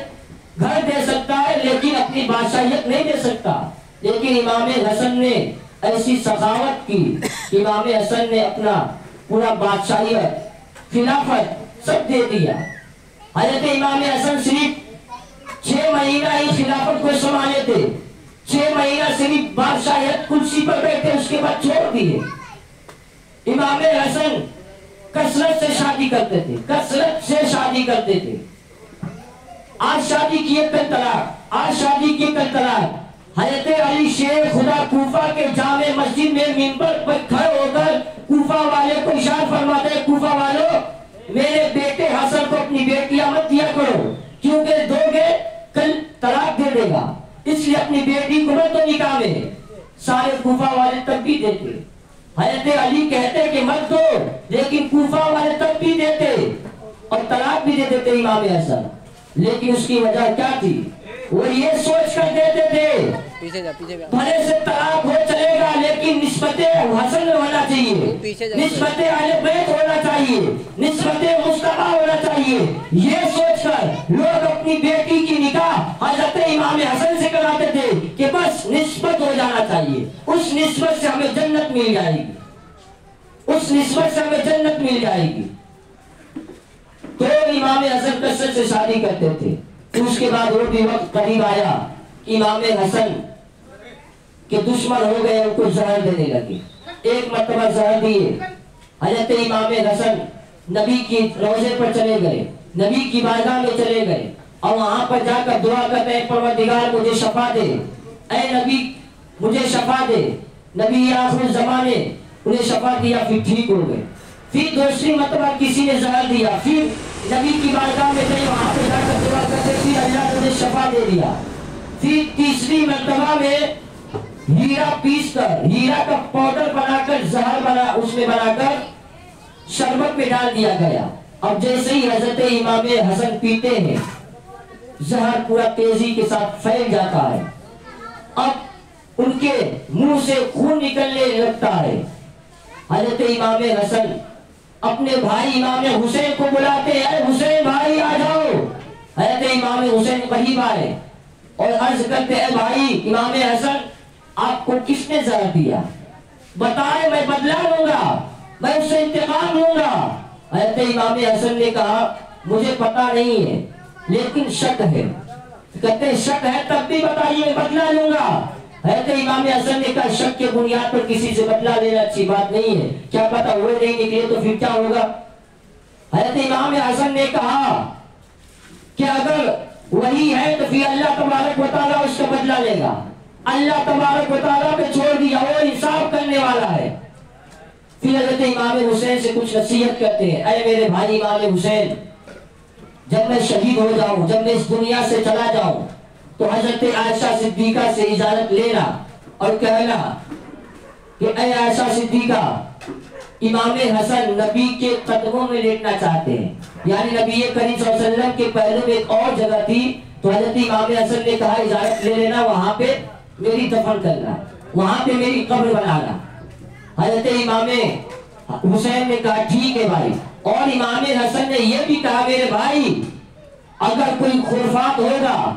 گھر دے سکتا ہے، لیکن اپنی بادشاہیت نہیں دے سکتا۔ لیکن امام حسن نے ایسی سخاوت کی کہ امام حسن نے اپنا پورا بادشاہیت، خلافت سب دے دیا۔ حضرت امام حسن صرف 6 مہینہ ہی خلافت کو سنبھالے تھے، 6 مہینہ صرف بادشاہیت کرسی پر بیٹھے، اس کے بعد چھوڑ دیے۔ امام حسن کثرت سے شادی کرتے تھے، کثرت سے شادی کرتے تھے۔ آج شادی کیے کل طلاق، آج شادی کیے کل طلاق۔ حضرت علی شیر خدا کوفہ کے جامع مسجد میں منبر پر کھڑے ہو کر کوفہ والے کو ارشاد فرماتے ہیں کوفہ والوں میرے بیٹے حسن کو اپنی بیٹیاں مت دیا کرو، کیونکہ دو گے کل طلاق دے دے گا، اس لیے اپنی بیٹی کو مت تو نکاح میں۔ سارے کوفہ والے تب بھی دیتے، حضرت علی کہتے کہ مت دو، لیکن کوفہ والے تب بھی دیتے اور طلاق بھی دے دیتے امام حسن۔ لیکن اس کی وجہ کیا تھی؟ وہ یہ سوچ کر دیتے تھے بھلے سے طلاق ہو چلے گا لیکن نسبت حسن ہونا چاہیے، نسبت اہل بیت ہونا چاہیے، نسبت مصطفیٰ ہونا چاہیے۔ یہ سوچ کر لوگ اپنی بیٹی کی نکاح حضرت امام حسن سے کراتے تھے کہ بس نسبت ہو جانا چاہیے، اس نسبت سے ہمیں جنت مل جائے گی، اس نسبت سے ہمیں جنت مل جائے گی۔ تو امام حسن کثرت سے شادی کرتے تھے۔ اس کے بعد وہ بھی وقت قریب آیا، امام حسن کے دشمن ہو گئے، ان کو زہر دینے لگے۔ ایک مرتبہ زہر دیے، حضرت امام حسن نبی کی روضے پر چلے گئے، نبی کی بارگاہ میں چلے گئے اور وہاں پر جا کر دعا کرتے ہیں پروردگار مجھے شفا دے، اے نبی مجھے شفا دے۔ نبی آخر الزمانے انہیں شفا دیا، پھر ٹھیک ہو گئے۔ پھر دوسری مرتبہ کسی نے زہر دیا، پھر نبی کی بارگاہ میں گئے، وہاں پہ جا کر دعا کرتے، پھر اللہ نے انہیں شفا دے دیا۔ پھر تیسری مرتبہ میں ہیرا پیس کر، ہیرا کا پاؤڈر بنا کر زہر بنا، اس میں بنا کر شربت میں ڈال دیا گیا۔ اب جیسے ہی حضرت امام حسن پیتے ہیں زہر پورا تیزی کے ساتھ پھیل جاتا ہے، اب ان کے منہ سے خون نکلنے لگتا ہے۔ حضرت امام حسن اپنے بھائی امام حسین کو بلاتے ہیں، اے حسین بھائی آ جاؤ۔ حضرت امام حسین قریب آئے اور عرض کرتے اے بھائی امام حسن آپ کو کس نے زہر دیا؟ بتائے، میں بدلہ لوں گا، میں اس سے انتقام لوں گا۔ حضرت امام حسن نے کہا مجھے پتا نہیں ہے لیکن شک ہے۔ کہتے شک ہے تب بھی بتائیے، بدلہ لوں گا۔ حضرت امام حسن نے کہا شک کے بنیاد پر کسی سے بدلہ لینا اچھی بات نہیں ہے، کیا پتا وہ نہیں نکلے تو پھر کیا ہوگا۔ حضرت امام حسن نے کہا کہ اگر وہی ہے تو پھر اللہ تبارک و تعالیٰ اس کا بدلہ لے گا، اللہ تبارک و تعالیٰ پہ چھوڑ دیا، وہ انصاف کرنے والا ہے۔ پھر حضرت امام حسین سے کچھ نصیحت کرتے ہیں، اے میرے بھائی امام حسین جب میں شہید ہو جاؤں، جب میں اس دنیا سے چلا جاؤں تو حضرت عائشہ صدیقہ سے اجازت لینا اور کہنا کہ اے عائشہ صدیقہ امام حسن نبی کے قدموں میں لیٹنا چاہتے ہیں، یعنی نبی کریم صلی اللہ علیہ وسلم کے پہلے میں ایک اور جگہ تھی تو حضرت امام حسن نے کہا اجازت لے لینا، وہاں پہ میری دفن کرنا، وہاں پہ میری قبر بنانا۔ حضرت امام حسین نے کہا ٹھیک ہے بھائی، اور امام حسن نے یہ بھی کہا میرے بھائی اگر کوئی خرافات ہوگا،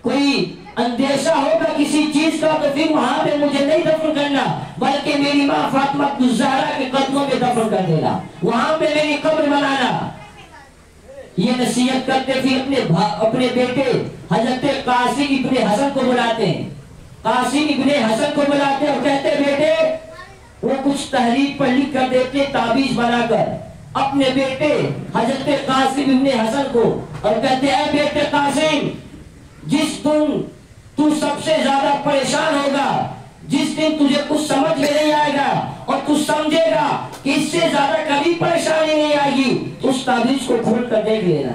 کوئی اندیشہ ہوگا کسی چیز کا تو پھر وہاں پہ مجھے نہیں دفن کرنا بلکہ میری ماں فاطمہ الزہرا کے قدموں میں دفن کر دینا، وہاں پہ میری قبر بنانا۔ یہ نصیحت کرتے پھر اپنے بیٹے حضرت قاسم ابن حسن کو بلاتے ہیں، قاسم ابن حسن کو بلاتے اور کہتے بیٹے، وہ کچھ تحریر پر لکھ کر دیتے تعبیز بنا کر اپنے بیٹے حضرت قاسم ابن حسن کو، اور کہتے اے بیٹے قاسم جس دن تو سب سے زیادہ پریشان ہوگا، جس دن تجھے کچھ سمجھ میں نہیں آئے گا اور تو سمجھے گا کہ اس سے زیادہ کبھی پریشانی نہیں آئے گی، تو اس تعویذ کو کھول کر دیکھ لینا۔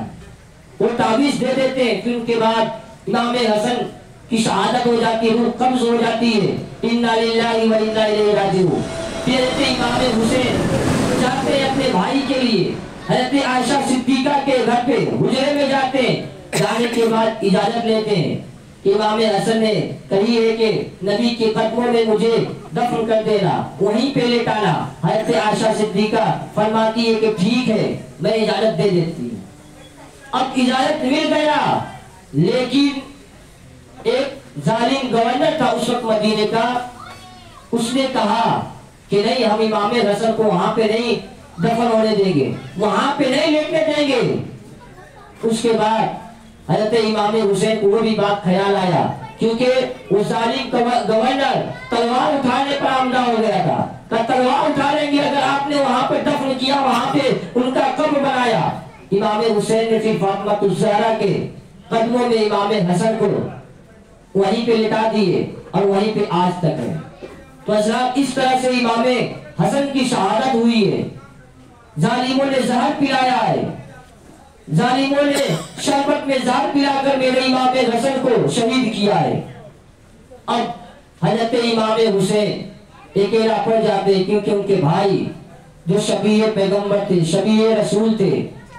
وہ تعویذ دے دیتے ہیں، پھر ان کے بعد امام حسن کی شہادت ہو جاتی ہے، روح قبض ہو جاتی ہے، انا للہ و انا الیہ راجعون۔ پھر امام حسین جاتے ہیں اپنے بھائی کے لیے، حضرت عائشہ صدیقہ کے گھر پہ حجرے میں جاتے ہیں، جانے کے بعد اجازت لیتے ہیں۔ امام حسن نے کہی ہے کہ نبی کے قدموں میں مجھے دفن کر دینا، وہیں پہ لٹانا۔ حضرت عائشہ صدیقہ فرماتی ہے کہ ٹھیک ہے، میں اجازت دے دیتی ہوں۔ اب اجازت مل گیا، لیکن ایک ظالم گورنر تھا اس وقت مدینے کا، اس نے کہا کہ نہیں، ہم امام حسن کو وہاں پہ نہیں دفن ہونے دیں گے، وہاں پہ نہیں لیٹنے دیں گے۔ اس کے بعد حضرت امام حسین کو وہ بھی بات خیال آیا، کیونکہ وہ ظالم گورنر تلوار اٹھانے پر آمدہ ہو گیا تھا کہ تلوار اٹھا لیں گے اگر آپ نے وہاں پہ دفن کیا، وہاں پہ ان کا قبر بنایا۔ امام حسین نے پھر فاطمہ الزہرا کے قدموں میں امام حسن کو وہیں پہ لٹا دیے اور وہیں پہ آج تک ہے۔ تو حضرات اس طرح سے امام حسن کی شہادت ہوئی ہے۔ ظالموں نے زہر پلایا ہے، ظالموں نے شربت میں زہر پلا کر میرے امام حسن کو شہید کیا ہے۔ اب حضرت امام حسین اکیلا پڑ جاتے کیونکہ ان کے بھائی جو شبیہ پیغمبر تھے، شبیہ رسول تھے،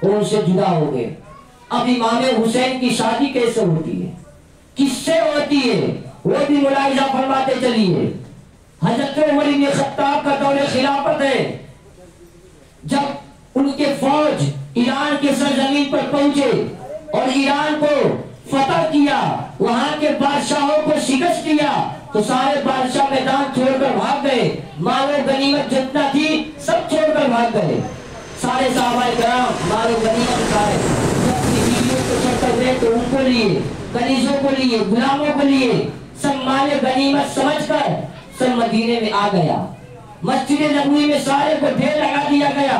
ان سے جدا ہو گئے۔ اب امام حسین کی شادی کیسے ہوتی ہے، کس سے ہوتی ہے، وہ بھی ملاحظہ فرماتے چلیے۔ حضرت عمر بن خطاب کا دور خلافت ہے، جب ان کے فوج ایران کے سرزمین پر پہنچے اور ایران کو فتح کیا، وہاں کے بادشاہوں کو شکست دیا، تو سارے بادشاہ میدان چھوڑ کر بھاگ گئے، مال و غنیمت جتنا تھی سب چھوڑ کر بھاگ گئے۔ سارے صحابہ کرام مال و غنیمت اٹھائے، اپنی بیویوں کو چھوڑ کر گئے تو ان کو لیے، کنیزوں کو لیے، غلاموں کو لیے، سب مال غنیمت سمجھ کر سب مدینے میں آ گیا۔ مسجد نبوی میں سارے کو ڈھیر لگا دیا گیا۔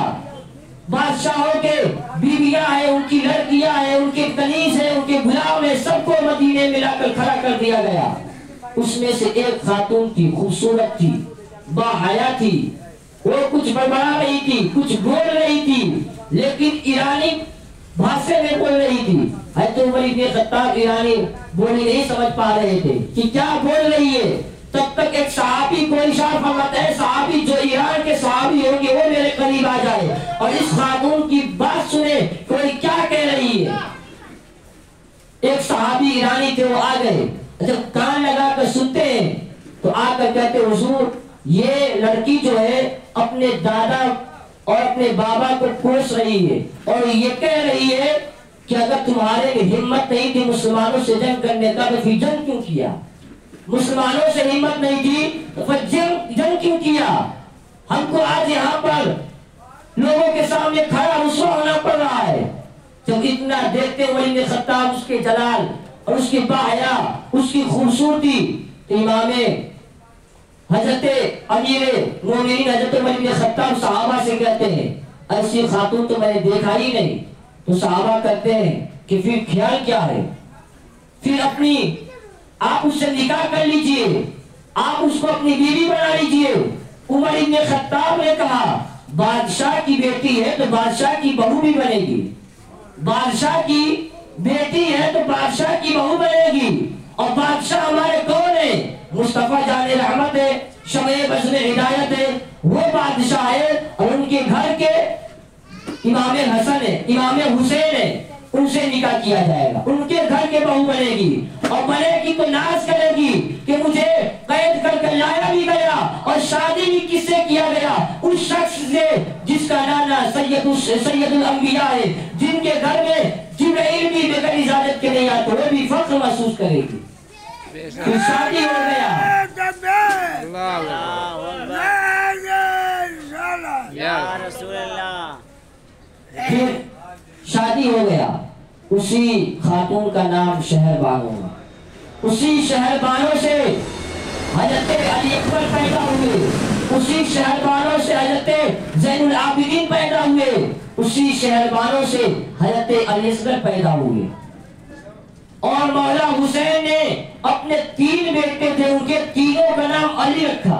بادشاہوں کے بیویاں ہیں، ان کی لڑکیاں ہیں، ان کے کنیز ہیں، ان کے غلام ہیں، سب کو مدینے میں لا کر کھڑا کر دیا گیا۔ اس میں سے ایک خاتون تھی، خوبصورت تھی، باحیا تھی، وہ کچھ بڑبڑا رہی تھی، کچھ بول رہی تھی، لیکن ایرانی بھاشے میں بول رہی تھی۔ حضرت عمر بن خطاب ایرانی بولی نہیں سمجھ پا رہے تھے کہ کیا بول رہی ہے۔ تب تک ایک صحابی کو اشارہ فرماتا ہے، صحابی جو ایران کے صحابی ہوں گے وہ میرے قریب آ جائے اور اس خاتون کی بات سنے کوئی کیا کہہ رہی ہے۔ ایک صحابی ایرانی تھے، وہ آ گئے، جب کان لگا کر سنتے ہیں تو آ کر کہتے حضور یہ لڑکی جو ہے اپنے دادا اور اپنے بابا کو کوس رہی ہے اور یہ کہہ رہی ہے کہ اگر تمہارے ہمت نہیں تھی مسلمانوں سے جنگ کرنے کا تو پھر جنگ کیوں کیا، مسلمانوں سے ہمت نہیں تھی تو پھر جنگ کیوں کیا، ہم کو آج یہاں پر لوگوں کے سامنے کھڑا رسوا ہونا پڑ رہا ہے۔ جب اتنا دیکھتے عمر بن خطاب، اس کے جلال اور اس کی باحیا، اس کی خوبصورتی، تو امام حضرت امیر مومنین حضرت عمر بن خطاب صحابہ سے کہتے ہیں ایسی خاتون تو میں نے دیکھا ہی نہیں۔ تو صحابہ کہتے ہیں کہ پھر خیال کیا ہے، پھر اپنی آپ اس سے نکاح کر لیجئے، آپ اس کو اپنی بیوی بنا لیجئے۔ عمر بن خطاب نے کہا بادشاہ کی بیٹی ہے تو بادشاہ کی بہو بھی بنے گی، بادشاہ کی بیٹی ہے تو بادشاہ کی بہو بنے گی، اور بادشاہ ہمارے کون ہے، مصطفیٰ جان رحمت ہے، شمع بزم ہدایت ہے، وہ بادشاہ ہے، اور ان کے گھر کے امام حسن ہے، امام حسین ہے، ان سے نکاح کیا جائے گا، ان کے گھر کے بہو بنے گی، اور بنے گی تو ناز کرے گی کہ مجھے قید کر کے لایا بھی گیا اور شادی بھی کس سے کیا گیا، اس شخص سے جس کا نانا سید الانبیاء ہے، جن کے گھر میں جبرائیل بھی بغیر اجازت کے نہیں آتے، وہ بھی فخر محسوس کرے گی۔ پھر شادی ہو گیا، یا رسول اللہ، پھر شادی ہو گیا۔ اسی خاتون کا نام شہر بانو، اسی شہر بانو سے حضرت علی اکبر پیدا ہوئے، اسی شہر بانو سے حضرت زین العابدین پیدا ہوئے، اسی شہر بانو سے حضرت علی اصغر پیدا ہوئے۔ اور مولا حسین نے اپنے 3 بیٹے تھے، ان کے تینوں کا نام علی رکھا۔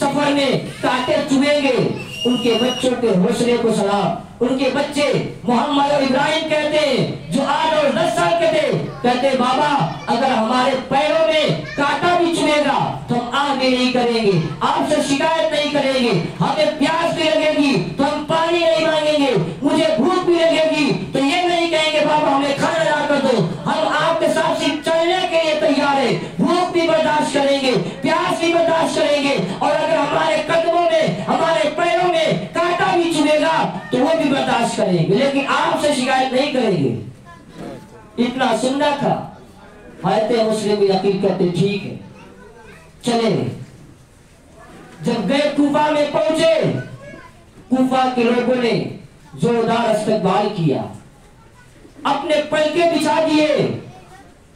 سفر میں کانٹے چبھیں گے، ان کے بچوں کے حوصلے کو سلام۔ ان کے بچے محمد اور ابراہیم کہتے ہیں جو 8 اور 10 سال کے تھے، کہتے بابا اگر ہمارے پیروں میں کانٹا بھی چبھے گا تو ہم آہ بھی نہیں کریں گے، آپ سے شکایت نہیں کریں گے، ہمیں پیاس بھی لگے گی تو ہم پانی نہیں مانگیں گے، مجھے بھوک بھی لگے گی تو یہ نہیں کہیں گے بابا ہمیں کھانا لا کر دو، ہم آپ کے ساتھ چلنے کے لیے تیار ہیں، بھوک بھی برداشت کریں گے، پیاس بھی برداشت کریں گے، اور اگر ہمارے قدموں میں ہمارے پیروں میں کانٹا بھی چبھے گا تو وہ بھی برداشت کریں گے، لیکن آپ سے شکایت نہیں کریں گے۔ اتنا سننا تھا۔ حضرت مسلم بن عقیل کہتے ٹھیک ہے چلے گئے۔ جب گئے کوفہ میں پہنچے، کوفہ کے لوگوں نے زوردار استقبال کیا، اپنے پلکے بچھا دیے۔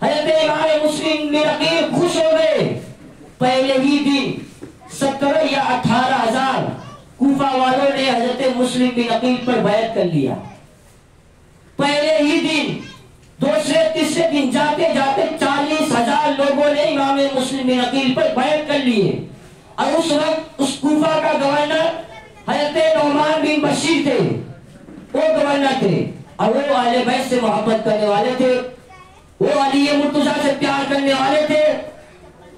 حضرت امام مسلم بن عقیل خوش ہو گئے۔ پہلے ہی دن 17 یا 18 ہزار کوفہ والوں نے حضرت مسلم بن عقیل پر بیعت کر لیا۔ پہلے ہی دن، دوسرے تیسرے دن جاتے جاتے 40,000 لوگوں نے امام مسلم بن عقیل پر بیعت کر لیے۔ اور اس وقت اس کوفہ کا گورنر حضرت نعمان بن بشیر تھے، وہ گورنر تھے، اور وہ اہل بیت سے محبت کرنے والے تھے، وہ علی مرتضیٰ سے پیار کرنے والے تھے،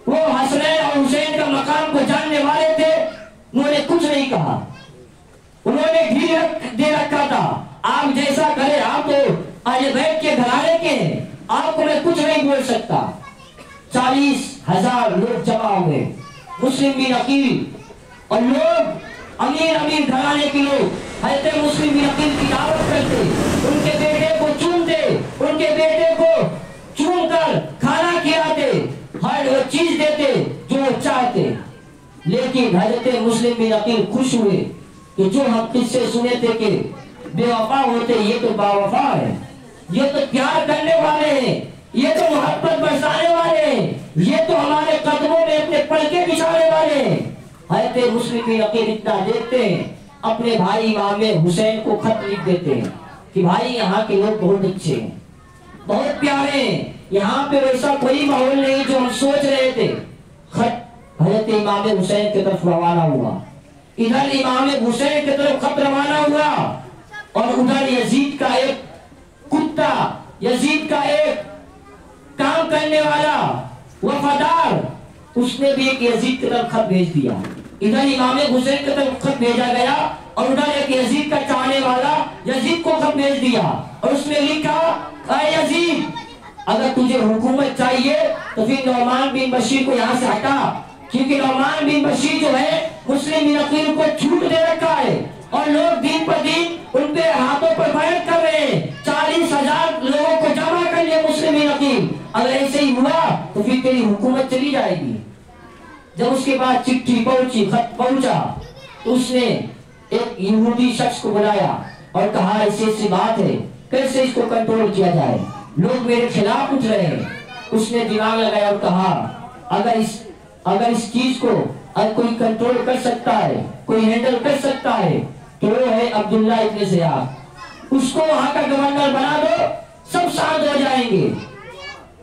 وہ حسنین اور حسین کا مقام کو جاننے والے تھے۔ انہوں نے کچھ نہیں کہا، انہوں نے ڈھیل دے رکھا تھا، آپ جیسا کرے، آپ تو اہل بیت کے گھرانے کے ہیں، آپ کو میں کچھ نہیں بول سکتا۔ 40,000 لوگ جمع ہوئے، مسلم بن عقیل اور لوگ امیر گھرانے کے لوگ حضرت مسلم بن عقیل کی دعوت کرتے، ان کے بیٹے کو چومتے، ان کے بیٹے کو چوم کر کھانا کھلاتے، ہر وہ چیز دیتے جو وہ چاہتے۔ لیکن حضرت مسلم بن عقیل خوش ہوئے کہ جو ہم قصے سنے تھے کہ بے وفا ہوتے، یہ تو با وفا ہے، یہ تو پیار کرنے والے ہیں، یہ تو محبت برسانے والے ہیں، یہ تو ہمارے قدموں میں اپنے پلکے بچھانے والے ہیں۔ حضرت مسلم بن عقیل اتنا دیکھتے ہیں، اپنے بھائی امام حسین کو خط لکھ دیتے ہیں کہ بھائی یہاں کے لوگ بہت اچھے ہیں، بہت پیارے ہیں، یہاں پہ ویسا کوئی ماحول نہیں جو ہم سوچ رہے تھے۔ خط حضرت امام حسین کی طرف روانہ ہوا، ادھر امام حسین کی طرف خط روانہ ہوا، اور ادھر یزید کا ایک کتا، یزید کا ایک کام کرنے والا وفادار، اس نے بھی ایک یزید کی طرف خط بھیج دیا۔ ادھر امام حسین کی طرف خط بھیجا گیا، اور ادھر ایک یزید کا چاہنے والا یزید کو خط بھیج دیا، اور اس میں لکھا اے یزید اگر تجھے حکومت چاہیے تو پھر نعمان بن بشیر کو یہاں سے ہٹا، کیونکہ نعمان بن بشیر جو ہے مسلم بن عقیل کو چھوٹ دے رکھا ہے، اور لوگ دن پر دن ان پہ ہاتھوں پر بیعت کر رہے ہیں۔ 40,000 لوگوں کو جمع کر لیا مسلم بن عقیل، اگر ایسے ہی ہوا تو پھر تیری حکومت چلی جائے گی۔ جب اس کے بعد چٹھی پہنچی، خط پہنچا، تو اس نے ایک یہودی شخص کو بلایا اور کہا ایسی بات ہے، کیسے اس کو کنٹرول کیا جائے، لوگ میرے خلاف اٹھ رہے ہیں۔ اس نے دماغ لگایا اور کہا اگر اس چیز کو اگر کوئی کنٹرول کر سکتا ہے، کوئی ہینڈل کر سکتا ہے تو وہ ہے عبداللہ ابن زیاد، اس کو وہاں کا گورنر بنا دو، سب شاد ہو جائیں گے۔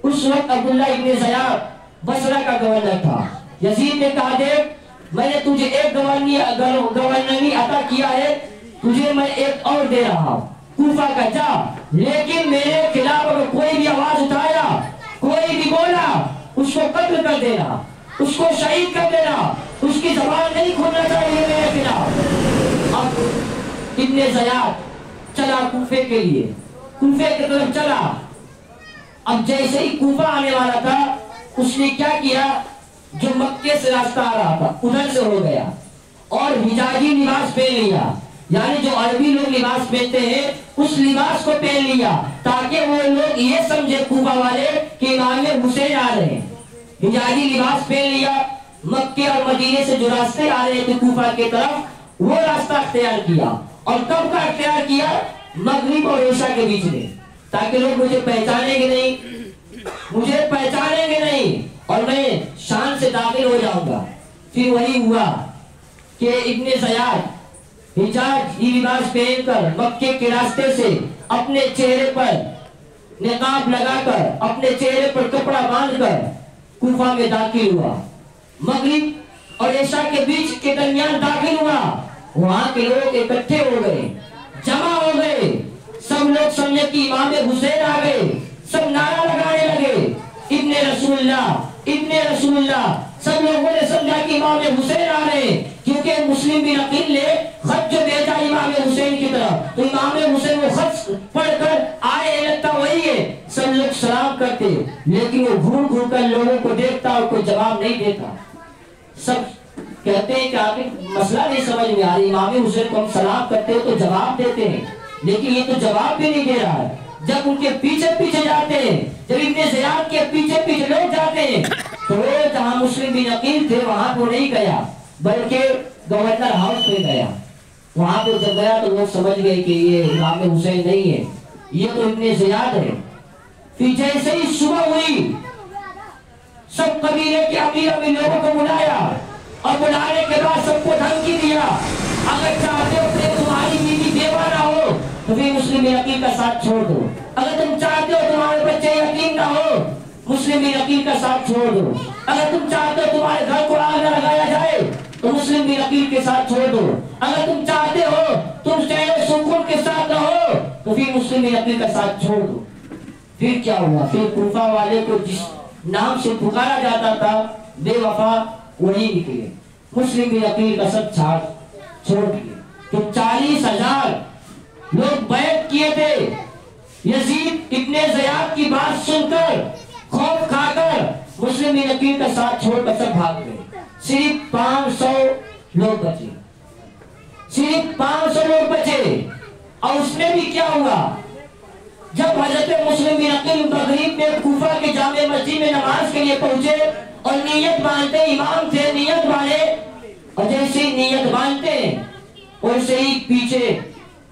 اس وقت عبداللہ ابن زیاد بصرہ کا گورنر تھا۔ یزید نے کہا دیکھ میں نے تجھے ایک گورنری عطا کیا ہے، تجھے میں ایک اور دے رہا ہوں، کوفہ کا جا، لیکن میرے خلاف اگر کوئی بھی آواز اٹھایا، کوئی بھی بولا، اس کو قتل کر دینا، اس کو شہید کر دینا، اس کی زبان نہیں کھولنا چاہیے میرے خلاف۔ اب ابن زیاد چلا کوفے کے لیے، کوفے کی طرف چلا۔ اب جیسے ہی کوفہ آنے والا تھا، اس نے کیا کیا، جو مکے سے راستہ آ رہا تھا ادھر سے ہو گیا، اور حجازی لباس پہن لیا، یعنی جو عربی لوگ لباس پہنتے ہیں اس لباس کو پہن لیا، تاکہ وہ لوگ یہ سمجھے کوفہ والے کہ امام حسین آ رہے ہیں۔ حجازی لباس پہن لیا، مکے اور مدینے سے جو راستے آ رہے تھے کوفہ کی طرف، وہ راستہ اختیار کیا۔ اور کب کا اختیار کیا، مغرب اور عشاء کے بیچ میں، تاکہ لوگ مجھے پہچانیں گے نہیں اور میں شان سے داخل ہو جاؤں گا۔ پھر وہی ہوا کہ ابن زیاد حجاز یہ لباس پہن کر مکے کے راستے سے اپنے چہرے پر نقاب لگا کر، اپنے چہرے پر کپڑا باندھ کر کوفہ میں داخل ہوا۔ مغرب اور عشاء کے بیچ کے درمیان داخل ہوا، وہاں کے لوگ اکٹھے ہو گئے، جمع ہو گئے، سب لوگ سمجھے کہ امام حسین آ گئے، سب نعرہ لگانے لگے ابن رسول اللہ ابن رسول اللہ۔ سب لوگوں نے سمجھا کہ امام حسین آ رہے ہیں، کیونکہ مسلم بن عقیل نے خط جو بھیجا امام حسین کی طرف، تو امام حسین وہ خط پڑھ کر آئے، لگتا وہی ہے، سب لوگ سلام کرتے، لیکن وہ گھوم گھوم کر لوگوں کو دیکھتا اور کوئی جواب نہیں دیتا۔ سب کہتے ہیں کہ آگے مسئلہ نہیں سمجھ میں آ رہی، امام حسین کو ہم سلام کرتے ہیں تو جواب دیتے ہیں، لیکن یہ تو جواب بھی نہیں دے رہا ہے۔ جب ان کے پیچھے پیچھے جاتے ہیں، جب ابن زیاد کے پیچھے پیچھے لوگ جاتے ہیں، تو جہاں مسلم بن عقیل تھے وہاں کو نہیں گیا، بلکہ گورنر ہاؤس میں گیا۔ وہاں پہ جب گیا تو لوگ سمجھ گئے کہ یہ امام حسین نہیں ہے، یہ تو ابن زیاد ہے۔ پھر جیسے ہی صبح ہوئی، سب قبیلے کے امیر امیر لوگوں کو بلایا، اور بلانے کے بعد سب کو دھمکی دیا، اگر چاہتے ہو کہ تمہاری بیوی بیوہ نہ ہو تو پھر مسلم بن عقیل کا ساتھ چھوڑ دو، اگر تم چاہتے ہو تمہارے بچے یتیم نہ ہو مسلم بن عقیل کا ساتھ چھوڑ دو، اگر تم چاہتے ہو تمہارے گھر کو آگ نہ لگایا جائے تو مسلم بن عقیل کے ساتھ چھوڑ دو، اگر تم چاہتے ہو تم چین و سکون کے ساتھ رہو تو پھر مسلم بن عقیل کا ساتھ چھوڑ دو۔ پھر کیا ہوا؟ پھر کوفہ والے کو جس نام سے پکارا جاتا تھا بے وفا، وہی نکلے، مسلم بن عقیل کا سب چھوڑ دیے۔ تو 40,000 لوگ بیعت کیے تھے، یزید ابن زیاد کی بات سن کر خوف کھا کر مسلم بن عقیل کا ساتھ چھوڑ کر سب بھاگ گئے، صرف 500 لوگ بچے، صرف 500 لوگ بچے۔ اور اس میں بھی کیا ہوا؟ جب حضرت مسلم بن عقیل مغرب میں کوفہ کے جامع مسجد میں نماز کے لیے پہنچے اور نیت باندھتے، امام تھے نیت باندھے، اور جیسے ہی نیت باندھتے ہیں ویسے ہی پیچھے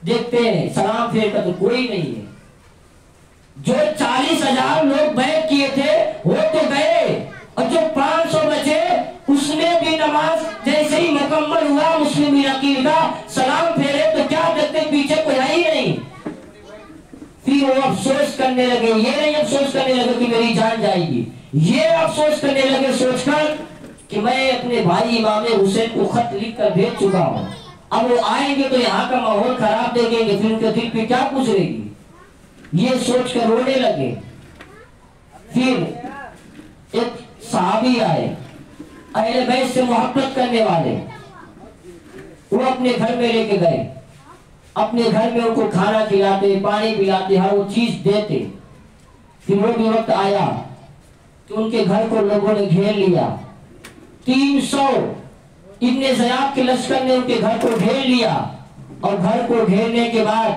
دیکھتے ہیں سلام پھیر کر تو کوئی نہیں ہے۔ جو 40,000 لوگ بیعت کیے تھے وہ تو گئے، اور جو 500 بچے اس میں بھی نماز جیسے ہی مکمل ہوا مسلم بن عقیل کا سلام پھیرے تو کیا دیکھتے پیچھے کوئی ہے ہی نہیں۔ پھر وہ افسوس کرنے لگے، یہ نہیں افسوس کرنے لگے کہ میری جان جائے گی، یہ افسوس کرنے لگے سوچ کر کہ میں اپنے بھائی امام حسین کو خط لکھ کر بھیج چکا ہوں، اب وہ آئیں گے تو یہاں کا ماحول خراب دیکھیں گے، پھر ان کے دل پہ کیا گزرے گی، یہ سوچ کر رونے لگے۔ پھر ایک صحابی آئے، اہل بیت سے محبت کرنے والے، وہ اپنے گھر میں لے کے گئے، اپنے گھر میں ان کو کھانا کھلاتے، پانی پلاتے، ہر وہ چیز دیتے۔ پھر وہ بھی وقت آیا کہ ان کے گھر کو لوگوں نے گھیر لیا، 300 ابن زیاد کے لشکر نے ان کے گھر کو گھیر لیا، اور گھر کو گھیرنے کے بعد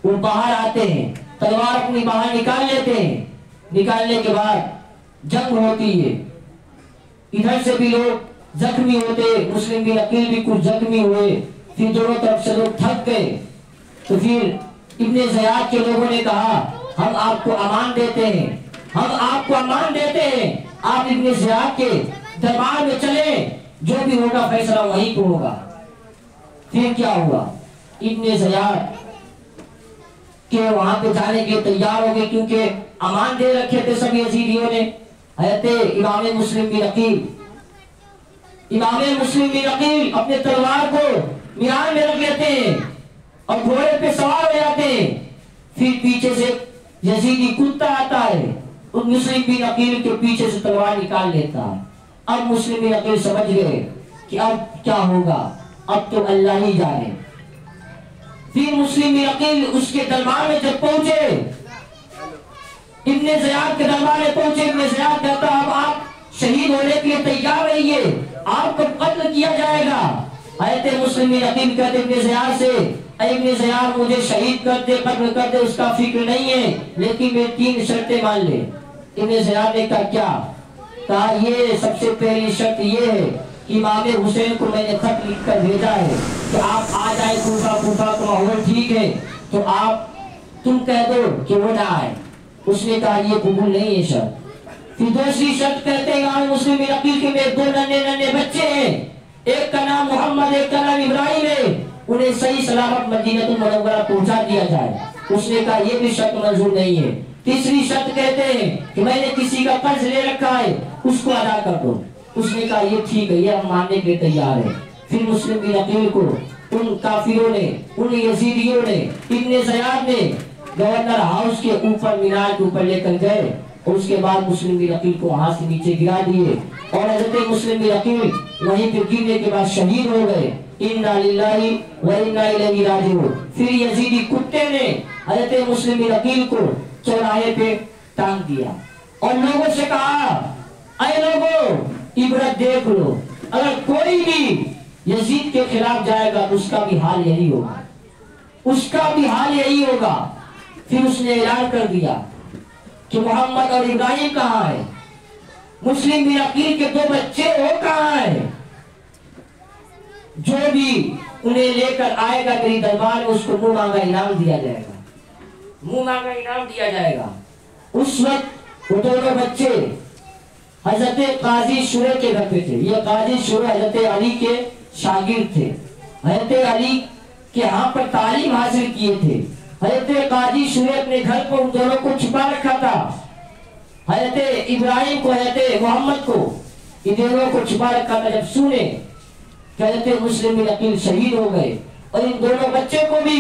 وہ باہر آتے ہیں، تلوار اپنی باہر نکال لیتے ہیں، نکالنے کے بعد جنگ ہوتی ہے، ادھر سے بھی لوگ زخمی ہوتے، مسلم بن عقیل بھی کچھ زخمی ہوئے، پھر دونوں طرف سے لوگ تھک گئے، تو پھر ابن زیاد کے لوگوں نے کہا ہم آپ کو امان دیتے ہیں، ہم آپ کو امان دیتے ہیں، آپ ابن زیاد کے دربار میں چلیں، جو بھی ہوگا فیصلہ وہیں پہ ہوگا۔ پھر کیا ہوا؟ ابن زیاد کے وہاں پہ جانے کے تیار ہو گئے، کیونکہ امان دے رکھے تھے سب یزیدیوں نے۔ حضرت امام مسلم بن عقیل اپنے تلوار کو میان میں رکھ لیتے ہیں اور گھوڑے پہ سوار ہو جاتے ہیں، پھر پیچھے سے یزیدی کتا آتا ہے، ان مسلم بن عقیل کے پیچھے سے تلوار نکال لیتا ہے۔ اب مسلم بن عقیل سمجھ گئے کہ اب کیا ہوگا، اب تو اللہ ہی جانے۔ پھر مسلم بن عقیل اس کے دربار میں جب پہنچے، ابن زیاد کے دربار میں پہنچے، ابن زیاد کہتا اب آپ شہید ہونے کے لیے تیار رہیے، آپ کو قتل کیا جائے گا۔ حضرت مسلم بن عقیل کہتے ابن زیاد سے، اے ابن زیاد مجھے شہید کر دے، قتل کر دے، اس کا فکر نہیں ہے، لیکن میری 3 شرطیں مان لے۔ ابن زیاد نے کہا کیا؟ کہا یہ سب سے پہلی شرط یہ ہے کہ امام حسین کو میں نے خط لکھ کر بھیجا ہے کہ آپ آ جائے کوفہ کا ماحول ٹھیک ہے تو تم کہہ دو کہ وہ نہ آئے۔ اس نے کہا یہ قبول نہیں ہے شرط۔ پھر دوسری شرط کہتے ہیں امام مسلم بن عقیل کے میرے 2 ننھے بچے ہیں، ایک کا نام محمد، ایک کا نام ابراہیم ہے، انہیں صحیح سلامت مدینہ المنورہ پہنچا دیا جائے۔ اس نے کہا یہ بھی شرط منظور نہیں ہے۔ تیسری شرط کہتے ہیں کہ میں نے کسی کا قرض لے رکھا ہے، اس کو ادا کر دو۔ اس نے کہا یہ ٹھیک ہے، یہ ہم ماننے کے تیار ہیں۔ پھر مسلم بن عقیل کو ان کافروں نے، ان یزیدیوں نے، ابن زیاد نے گورنر ہاؤس کے اوپر، مینار کے اوپر لے کر گئے، اور اس کے بعد مسلم بن عقیل کو وہاں سے نیچے گرا دیے، اور حضرت مسلم بن عقیل وہیں پہ گرنے کے بعد شہید ہو گئے۔ انا للہ و انا الیہ راجعون۔ پھر یزیدی کتے نے حضرت مسلم بن عقیل کو چوراہے پہ ٹانگ دیا اور لوگوں سے کہا اے لوگوں عبرت دیکھ لو، اگر کوئی بھی یزید کے خلاف جائے گا تو اس کا بھی حال یہی ہوگا، اس کا بھی حال یہی ہوگا۔ پھر اس نے اعلان کر دیا کہ محمد اور ابراہیم کہاں ہے، مسلم بن عقیل کے 2 بچے وہ کہاں ہیں، جو بھی انہیں لے کر آئے گا میری دربار میں اس کو منہ مانگا انعام دیا جائے گا، منہ مانگا انعام دیا جائے گا۔ اس وقت وہ 2 بچے حضرت قاضی شورے کے گھر پہ تھے۔ یہ قاضی شورے حضرت علی کے شاگرد تھے، حضرت علی کے ہاں پر تعلیم حاصل کیے تھے۔ حضرت قاضی شورے اپنے گھر کو ان دونوں کو چھپا رکھا تھا، حضرت ابراہیم کو، حضرت محمد کو، ان دونوں کو چھپا رکھا تھا۔ جب سنے کہ حضرت مسلم بن عقیل شہید ہو گئے اور ان دونوں بچے کو بھی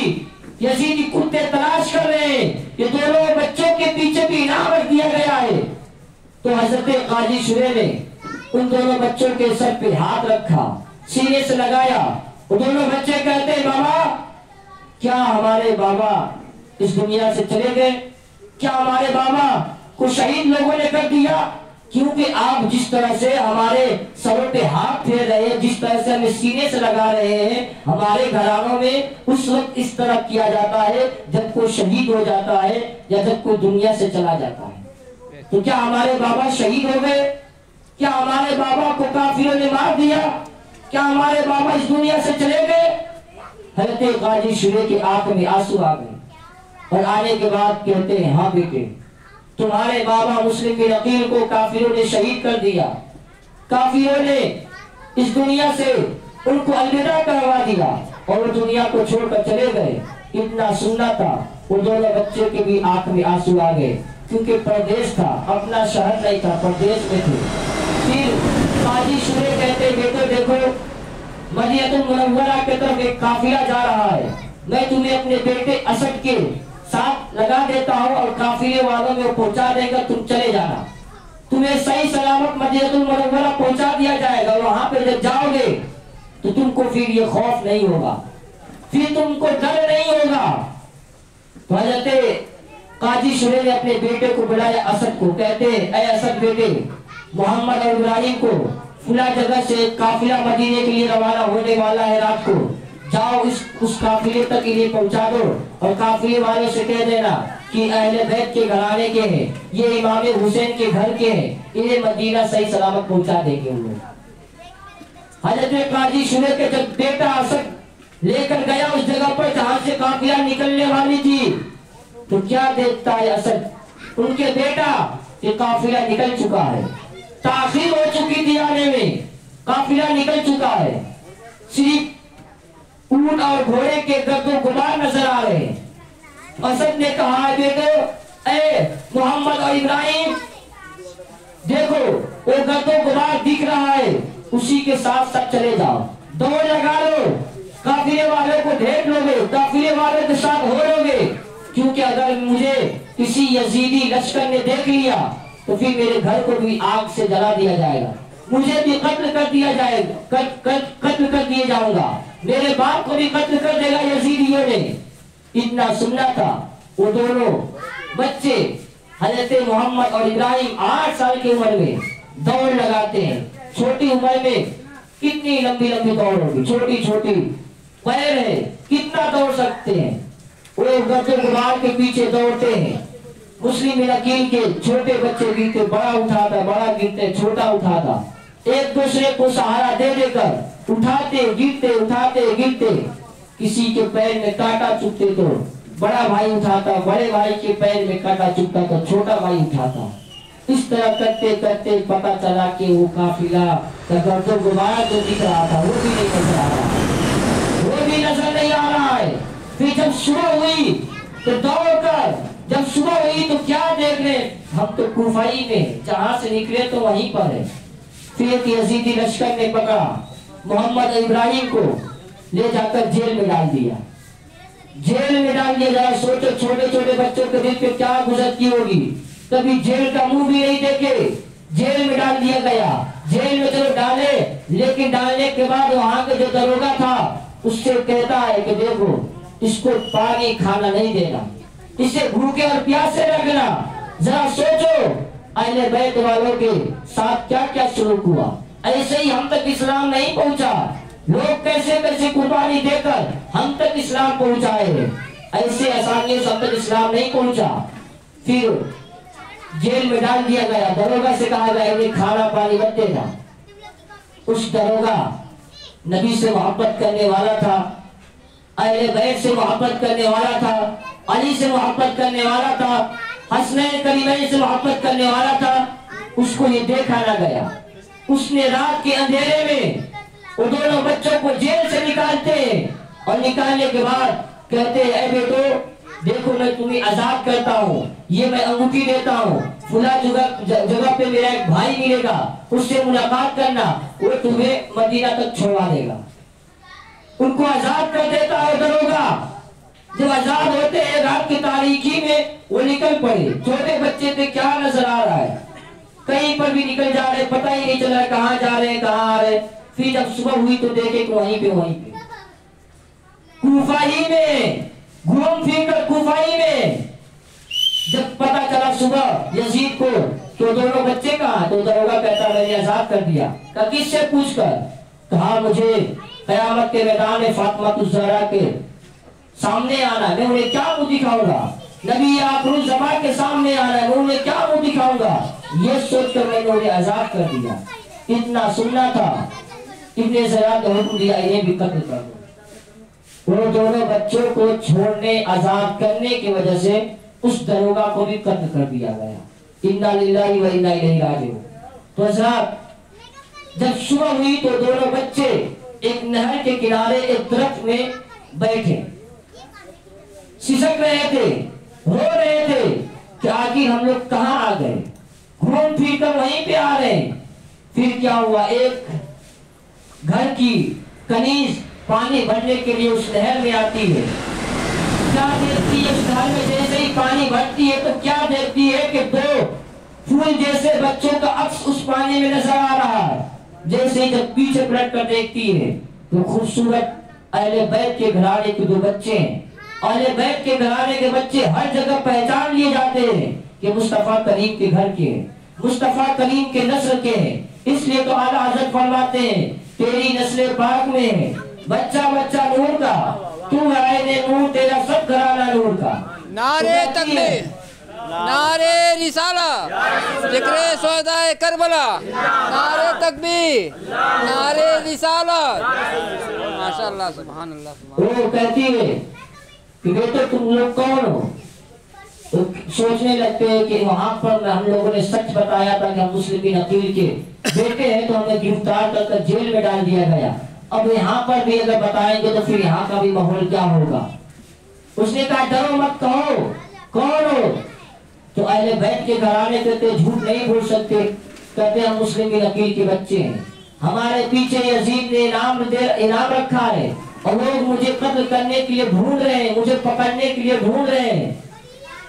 یزیدی کتے تلاش کر رہے ہیں، یہ دونوں بچوں کے پیچھے بھی انعام رکھ دیا گیا ہے، تو حضرت قاضی شورے نے ان دونوں بچوں کے سر پہ ہاتھ رکھا، سینے سے لگایا۔ وہ دونوں بچے کہتے ہیں بابا کیا ہمارے بابا اس دنیا سے چلے گئے، کیا ہمارے بابا کو شہید لوگوں نے کر دیا؟ کیونکہ آپ جس طرح سے ہمارے سروں پہ ہاتھ پھیر رہے ہیں، جس طرح سے ہمیں سینے سے لگا رہے ہیں، ہمارے گھرانوں میں اس وقت اس طرح کیا جاتا ہے جب کوئی شہید ہو جاتا ہے یا جب کوئی دنیا سے چلا جاتا ہے۔ تو کیا ہمارے بابا شہید ہو گئے؟ کیا ہمارے بابا کو کافروں نے مار دیا؟ کیا ہمارے بابا اس دنیا سے چلے گئے؟ حضرت قاضی شورے کی آنکھ میں آنسو آ گئے اور آنے کے بعد کہتے ہیں ہاں بیٹے، تمہارے بابا مسلم بن عقیل کو کافروں نے شہید کر دیا، کافروں نے اس دنیا سے ان کو الوداع کروا دیا اور وہ دنیا کو چھوڑ کر چلے گئے۔ اتنا سننا تھا، وہ دونوں بچے کے بھی آنکھ میں آنسو آ گئے، کیونکہ پردیس تھا، اپنا شہر نہیں تھا، پردیس میں تھے۔ پھر قاضی شورے کہتے بیٹے دیکھو مدینہ المنورہ کی طرف ایک قافلہ جا رہا ہے، میں تمہیں اپنے بیٹے اسد کے ساتھ لگا دیتا ہوں اور قافلے والوں میں پہنچا دے گا، تم چلے جانا، تمہیں صحیح سلامت مدینہ المنورہ پہنچا دیا جائے گا۔ وہاں پہ جب جاؤ گے تو تم کو پھر یہ خوف نہیں ہوگا، پھر تم کو ڈر نہیں ہوگا۔ تو حضرت قاضی شورے نے اپنے بیٹے کو بلایا اسد کو، کہتے اے اسد بیٹے، محمد اور ابراہیم کو فلاں جگہ سے قافلہ مدینے کے لیے روانہ ہونے والا ہے، رات کو جاؤ اس قافلے تک انہیں پہنچا دو اور قافلے والوں سے کہہ دینا کہ اہل بیت کے گھرانے کے ہیں، یہ امام حسین کے گھر کے ہیں، انہیں مدینہ صحیح سلامت پہنچا دیں گے۔ حضرت قاضی شورے کے جب بیٹا اسد لے کر گیا اس جگہ پر جہاں سے قافلہ نکلنے والی تھی، تو کیا دیکھتا ہے اسد، ان کے بیٹا کہ قافلہ نکل چکا ہے، تاخیر ہو چکی تھی آنے میں، قافلہ نکل چکا ہے، صرف اونٹ اور گھوڑے کے گرد و غبار نظر آ رہے ہیں۔ اسد نے کہا بیٹو اے محمد اور ابراہیم دیکھو وہ گرد و غبار دکھ رہا ہے، اسی کے ساتھ ساتھ چلے جاؤ، دوڑ لگا لو، قافلے والوں کو ڈھونڈ لو گے، قافلے والوں کے ساتھ ہو لو گے، کیونکہ اگر مجھے کسی یزیدی لشکر نے دیکھ لیا تو پھر میرے گھر کو بھی آگ سے جلا دیا جائے گا، مجھے بھی قتل کر دیا جائے گا، قتل کر دیے جاؤں گا، میرے باپ کو بھی قتل کر دے گا یزیدیوں نے۔ اتنا سننا تھا، وہ دونوں بچے حضرت محمد اور ابراہیم 8 سال کی عمر میں دوڑ لگاتے ہیں۔ چھوٹی عمر میں کتنی لمبی لمبی دوڑ ہوگی، چھوٹی چھوٹی پیر ہے، کتنا دوڑ سکتے ہیں، وہ گرد و غبار کے پیچھے دوڑتے ہیں۔ مسلم بن عقیل کے چھوٹے بچے گرتے، بڑا اٹھاتا، بڑا گرتے، چھوٹا اٹھاتا، ایک دوسرے کو سہارا دے دے کر اٹھاتے گرتے، اٹھاتے گرتے۔ کسی کے پیر میں کانٹا چبھتے تو بڑا بھائی اٹھاتا، بڑے بھائی کے پیر میں کانٹا چبھتا تو چھوٹا بھائی اٹھاتا۔ اس طرح کرتے کرتے پتہ چلا کہ وہ قافلہ کا گرد و غبار جو دکھ رہا تھا وہ بھی نہیں نظر آ رہا، وہ بھی نظر نہیں آ رہا ہے۔ پھر جب صبح ہوئی تو دوڑ کر، جب صبح ہوئی تو کیا دیکھ رہے، ہم تو کوفہ میں جہاں سے نکلے تو وہیں پر ہے، پھر ایک یزیدی لشکر نے پکڑا محمد ابراہیم کو، لے جا کر جیل میں ڈال دیا۔ جیل میں ڈال دیا، ذرا سوچو چھوٹے چھوٹے بچوں کے دل پہ کیا گزرتی ہوگی، کبھی جیل کا منہ بھی نہیں دیکھے، جیل میں ڈال دیا گیا۔ جیل میں چلو ڈالے، لیکن ڈالنے کے بعد وہاں کے جو داروغہ تھا اس سے کہتا ہے کہ دیکھو اس کو پانی کھانا نہیں دینا، اسے بھوکے اور پیاسے رکھنا۔ ذرا سوچو اہل بیت والوں کے ساتھ کیا کیا سلوک ہوا۔ ایسے ہی ہم تک اسلام نہیں پہنچا، لوگ کیسے کیسے قربانی دے کر ہم تک اسلام پہنچائے، ایسے آسانی سے ہم تک اسلام نہیں پہنچا۔ پھر جیل میں ڈال دیا گیا، داروغہ سے کہا گیا یہ کھانا پانی مت دینا۔ اس داروغہ نبی سے محبت کرنے والا تھا، اہل بیت سے محبت کرنے والا تھا، علی سے محبت کرنے والا تھا، حسنین کریمین سے محبت کرنے والا تھا۔ اس کو یہ دیکھا نہ گیا، اس نے رات کے اندھیرے میں وہ دونوں بچوں کو جیل سے نکالتے ہیں، اور نکالنے کے بعد کہتے ہیں اے بیٹو دیکھو میں تمہیں عذاب کرتا ہوں، یہ میں انگوٹھی دیتا ہوں، فلاں جگہ پہ میرا ایک بھائی ملے گا، اس سے ملاقات کرنا، وہ تمہیں مدینہ تک چھوڑا دے گا۔ ان کو عذاب کر دیتا ہے داروغہ۔ جب عذاب ہوتے ہیں رات کی تاریکی میں وہ نکل پڑے، چھوٹے بچے پہ کیا نظر آ رہا ہے، کہیں پر بھی نکل جا رہے، پتہ ہی نہیں چل رہا کہاں جا رہے ہیں کہاں آ رہے۔ پھر جب صبح ہوئی تو دیکھے کہ وہیں پہ کوفہ ہی میں گھوم پھر کر، کوفہ ہی میں جب پتہ چلا صبح یزید کو تو دونوں بچے کہاں، تو داروغہ کہتا میں نے عذاب کر دیا۔ کہا کس سے پوچھ کر؟ کہا مجھے قیامت کے میدان میں فاطمہ الزہرا کے سامنے آنا ہے، میں انہیں کیا منہ دکھاؤں گا، نبی آخر الزمان کے سامنے آنا ہے، میں انہیں کیا منہ دکھاؤں گا، یہ سوچ کر میں نے انہیں عذاب کر دیا۔ اتنا سننا تھا، ابن زیاد نے حکم دیا انہیں بھی قتل کر دو۔ وہ دونوں بچوں کو چھوڑنے عذاب کرنے کی وجہ سے اس داروغہ کو بھی قتل کر دیا گیا۔ انا للہ و انا الیہ راجعون۔ تو حضرات جب صبح ہوئی تو دونوں بچے ایک نہر کے کنارے ایک درخت میں بیٹھے، سسک رہے تھے، رو رہے تھے کہ آخر ہم لوگ کہاں آ گئے، گھوم پھر کر وہیں پہ آ رہے ہیں۔ پھر کیا ہوا، ایک گھر کی کنیز پانی بھرنے کے لیے اس نہر میں آتی ہے، کیا دیکھتی ہے اس نہر میں، جیسے ہی پانی بھرتی ہے تو کیا دیکھتی ہے کہ دو پھول جیسے بچوں کا عکس اس پانی میں نظر آ رہا ہے۔ جیسے ہی جب پیچھے پلٹ کر دیکھتی ہے تو خوبصورت اہل بیت کے گھرانے کے دو بچے ہیں۔ اہل بیت کے گھرانے کے بچے ہر جگہ پہچان لیے جاتے ہیں کہ مصطفیٰ کریم کے گھر کے ہیں، مصطفیٰ کریم کے نسل کے ہیں۔ اس لیے تو اعلیٰ حضرت فرماتے ہیں تیری نسل پاک میں ہے بچہ بچہ نور کا، تو عین نور تیرا سب گھرانہ نور کا۔ نعرے تکبیر، نعرے رسالہ، ذکر شہدائے کربلا، نعرے تکبیر، نعرے رسالہ، ماشاءاللہ سبحان اللہ سبحان اللہ۔ وہ کہتی ہے کہ بیٹے تم لوگ کون ہو؟ تو سوچنے لگتے ہیں کہ وہاں پر ہم لوگوں نے سچ بتایا تھا کہ ہم مسلم بن عقیل کے بیٹے ہیں، تو ہمیں گرفتار کر کر جیل میں ڈال دیا گیا، اب یہاں پر بھی اگر بتائیں گے تو پھر یہاں کا بھی ماحول کیا ہوگا۔ اس نے کہا ڈرو مت، کہو کون ہو؟ تو اہل بیت کے گھرانے کہتے جھوٹ نہیں بول سکتے، کہتے ہم مسلم بن عقیل کے بچے ہیں، ہمارے پیچھے یزید نے انعام رکھا ہے اور لوگ مجھے قتل کرنے کے لیے ڈھونڈ رہے ہیں، مجھے پکڑنے کے لیے ڈھونڈ رہے ہیں۔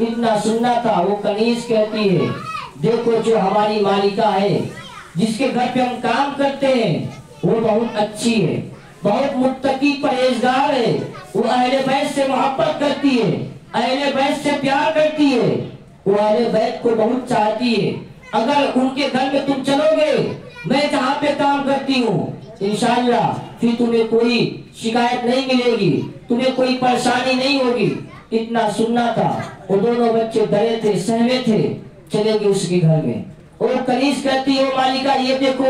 اتنا سننا تھا، وہ کنیز کہتی ہے دیکھو جو ہماری مالکہ ہے جس کے گھر پہ ہم کام کرتے ہیں وہ بہت اچھی ہے، بہت متقی پرہیزگار ہے، وہ اہل بیت سے محبت کرتی ہے، اہل بیت سے پیار کرتی ہے، وہ اہل بیت کو بہت چاہتی ہے۔ اگر ان کے گھر میں تم چلو گے، میں جہاں پہ کام کرتی ہوں انشاءاللہ پھر تمہیں کوئی شکایت نہیں ملے گی، تمہیں کوئی پریشانی نہیں ہوگی۔ اتنا سننا تھا، وہ دونوں بچے ڈرے تھے، سہمے تھے، چلے گئے اس کے گھر میں۔ اور کنیز کہتی ہے مالکہ یہ دیکھو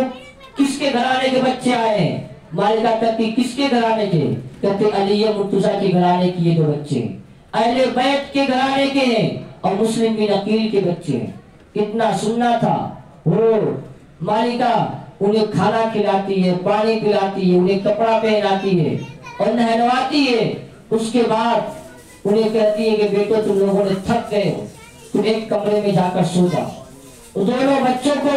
کس کے گھرانے کے بچے آئے ہیں؟ مالکہ کہتی کس کے گھرانے کے؟ کہتے علی مرتضیٰ کے گھرانے کے یہ دو بچے ہیں، اہل بیت کے گھرانے کے ہیں اور مسلم بن عقیل کے بچے ہیں۔ اتنا سننا تھا، وہ مالکہ انہیں کھانا کھلاتی ہے، پانی پلاتی ہے، انہیں کپڑا پہناتی ہے اور نہلواتی ہے۔ اس کے بعد انہیں کہتی ہے کہ بیٹو تم لوگوں نے تھک گئے ہو، تم ایک کمرے میں جا کر سو جاؤ۔ دونوں بچوں کو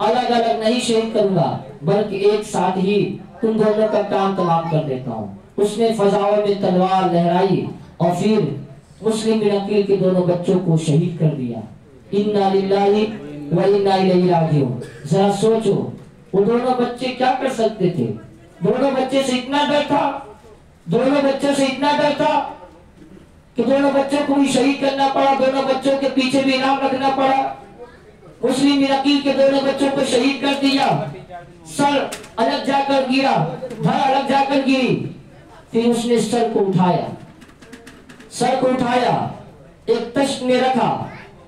الگ الگ نہیں شہید کروں گا بلکہ ایک ساتھ ہی تم دونوں کا کام تمام کر دیتا ہوں۔ اس نے فضاؤں میں تلوار لہرائی اور پھر مسلم بن عقیل کے دونوں بچوں کو شہید کر دیا۔ انا للہ و انا الیہ راجعون۔ ذرا سوچو وہ دونوں بچے کیا کر سکتے تھے؟ دونوں بچے سے اتنا ڈر تھا، دونوں بچوں سے اتنا ڈر تھا کہ دونوں بچوں کو بھی شہید کرنا پڑا، دونوں بچوں کے پیچھے بھی انعام رکھنا پڑا۔ مسلم بن عقیل کے دونوں بچوں کو شہید کر دیا، سر الگ جا کر گرا، دھڑ الگ جا کر گری۔ پھر اس نے سر کو اٹھایا، ایک تشت میں رکھا،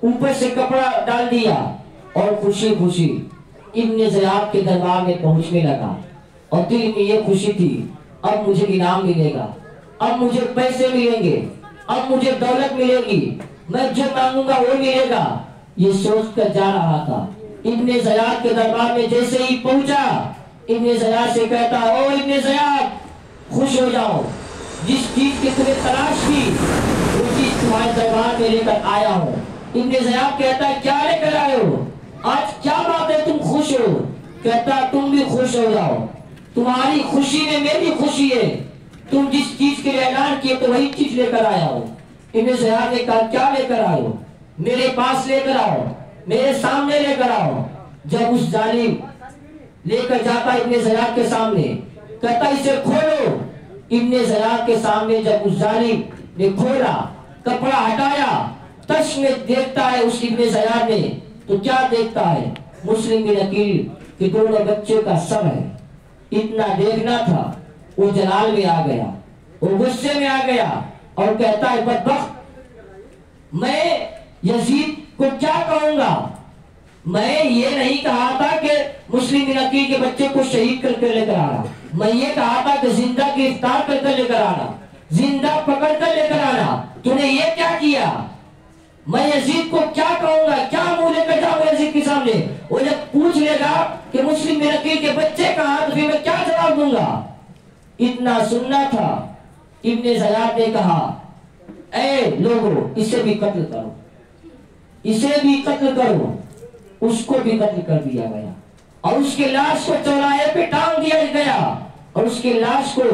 اوپر سے کپڑا ڈال دیا اور خوشی خوشی ابن زیاد کے دربار میں پہنچنے لگا۔ اور دل میں یہ خوشی تھی اب مجھے انعام ملے گا، اب مجھے پیسے ملیں گے، اب مجھے دولت ملے گی، میں جو مانگوں گا وہ ملے گا، یہ سوچ کر جا رہا تھا۔ ابن زیاد کے دربار میں جیسے ہی پہنچا، ابن زیاد سے کہتا او ابن زیاد خوش ہو جاؤ، جس چیز کی تمہیں تلاش تھی وہ چیز تمہارے دربار میں لے کر آیا ہوں۔ ابن زیاد کہتا ہے کیا لے کر آئے ہو؟ آج کیا بات ہے تم خوش ہو؟ کہتا تم بھی خوش ہو جاؤ، تمہاری خوشی میں میری خوشی ہے، تم جس چیز کے لیے اعلان کیے تو وہی چیز لے کر آیا ہو۔ ابن زیاد نے کہا کیا لے کر آئے ہو؟ میرے پاس لے کر آؤ، میرے سامنے لے کر آؤ۔ جب اس ظالم لے کر جاتا ابن زیاد کے سامنے، کہتا اسے کھولو۔ ابن زیاد کے سامنے جب اس ظالم نے کھولا، کپڑا ہٹایا، تش میں دیکھتا ہے اس ابن زیاد نے تو کیا دیکھتا ہے؟ مسلم بن عقیل کے دونوں بچے کا سر ہے۔ اتنا دیکھنا تھا، وہ جلال میں آ گیا، وہ غصے میں آ گیا اور کہتا ہے بدبخت، میں یزید کو کیا کہوں گا؟ میں یہ نہیں کہا تھا کہ مسلم بن عقیل کے بچے کو شہید کر کے لے کر آنا، میں یہ کہا تھا کہ زندہ گرفتار کر کے لے کر آنا، زندہ پکڑ کر لے کر آنا، تو نے یہ کیا کیا؟ میں یزید کو کیا کہوں گا، کیا منہ لے کر جاؤں یزید کے سامنے؟ وہ جب پوچھ لے گا کہ مسلم بن عقیل کے بچے کہاں تو پھر میں کیا جواب دوں گا؟ اتنا سننا تھا۔ ابن زیاد نے کہا اے لوگو اسے بھی قتل کرو، اسے بھی قتل کرو۔ اس کو بھی قتل کر دیا گیا اور اس کی لاش کو چوراہے پہ ٹانگ دیا گیا اور اس کی لاش کو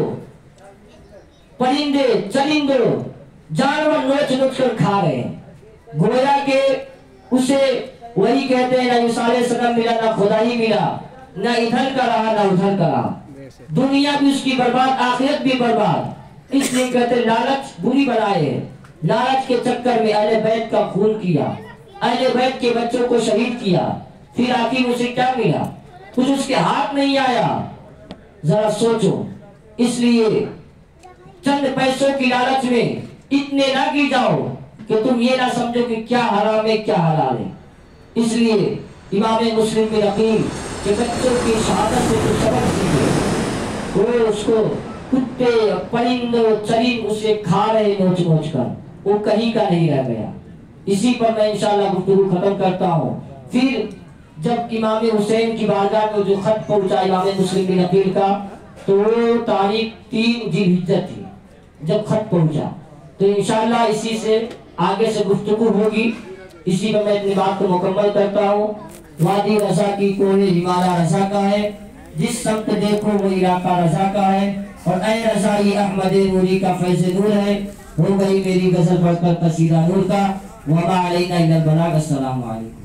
پرندے چرندوں جانور نوچ نوچ کر کھا رہے ہیں، گویا کہ اسے وہی کہتے ہیں نہ عیسیٰ علیہ السلام ملا، نہ خدا ہی ملا، نہ ادھر کا رہا نہ ادھر کا رہا، دنیا بھی اس کی برباد، آخرت بھی برباد۔ اس لیے کہتے لالچ بری بلائے ہے، لالچ کے چکر میں اہل بیت کا خون کیا، اہل بیت کے بچوں کو شہید کیا، پھر آخر اسے کیا ملا؟ کچھ اس کے ہاتھ نہیں آیا۔ ذرا سوچو، اس لیے چند پیسوں کی لالچ میں اتنے نہ گر جاؤ کہ تم یہ نہ سمجھو کہ کیا حرام ہے کیا حلال ہے۔ اس لیے امام مسلم بن عقیل کے بچوں کی شہادت سے کچھ سبق سیکھے، وہ اس کو کتے پرندوں چرند اسے کھا رہے نوچ نوچ کر، وہ کہیں کا نہیں رہ گیا۔ اسی پر میں انشاءاللہ گفتگو ختم کرتا ہوں۔ پھر جب امام حسین کی بارگاہ میں جو خط پہنچا امام مسلم بن عقیل کا، تو تاریخ 3 ذی الحجہ تھی جب خط پہنچا، تو انشاءاللہ اسی سے آگے سے گفتگو ہوگی۔ اسی پر میں اپنی بات کو مکمل کرتا ہوں۔ وادی رضا کی کونے ہمارا رضا کا ہے، جس سمت دیکھو وہ علاقہ رضا کا ہے، اور اے رضا یہ احمد نوری کا فیض نور ہے۔ ہو گئی میری غزل پڑھ کر قصیدہ نور کا۔ وما علینا الا البلاغ۔ السلام علیکم۔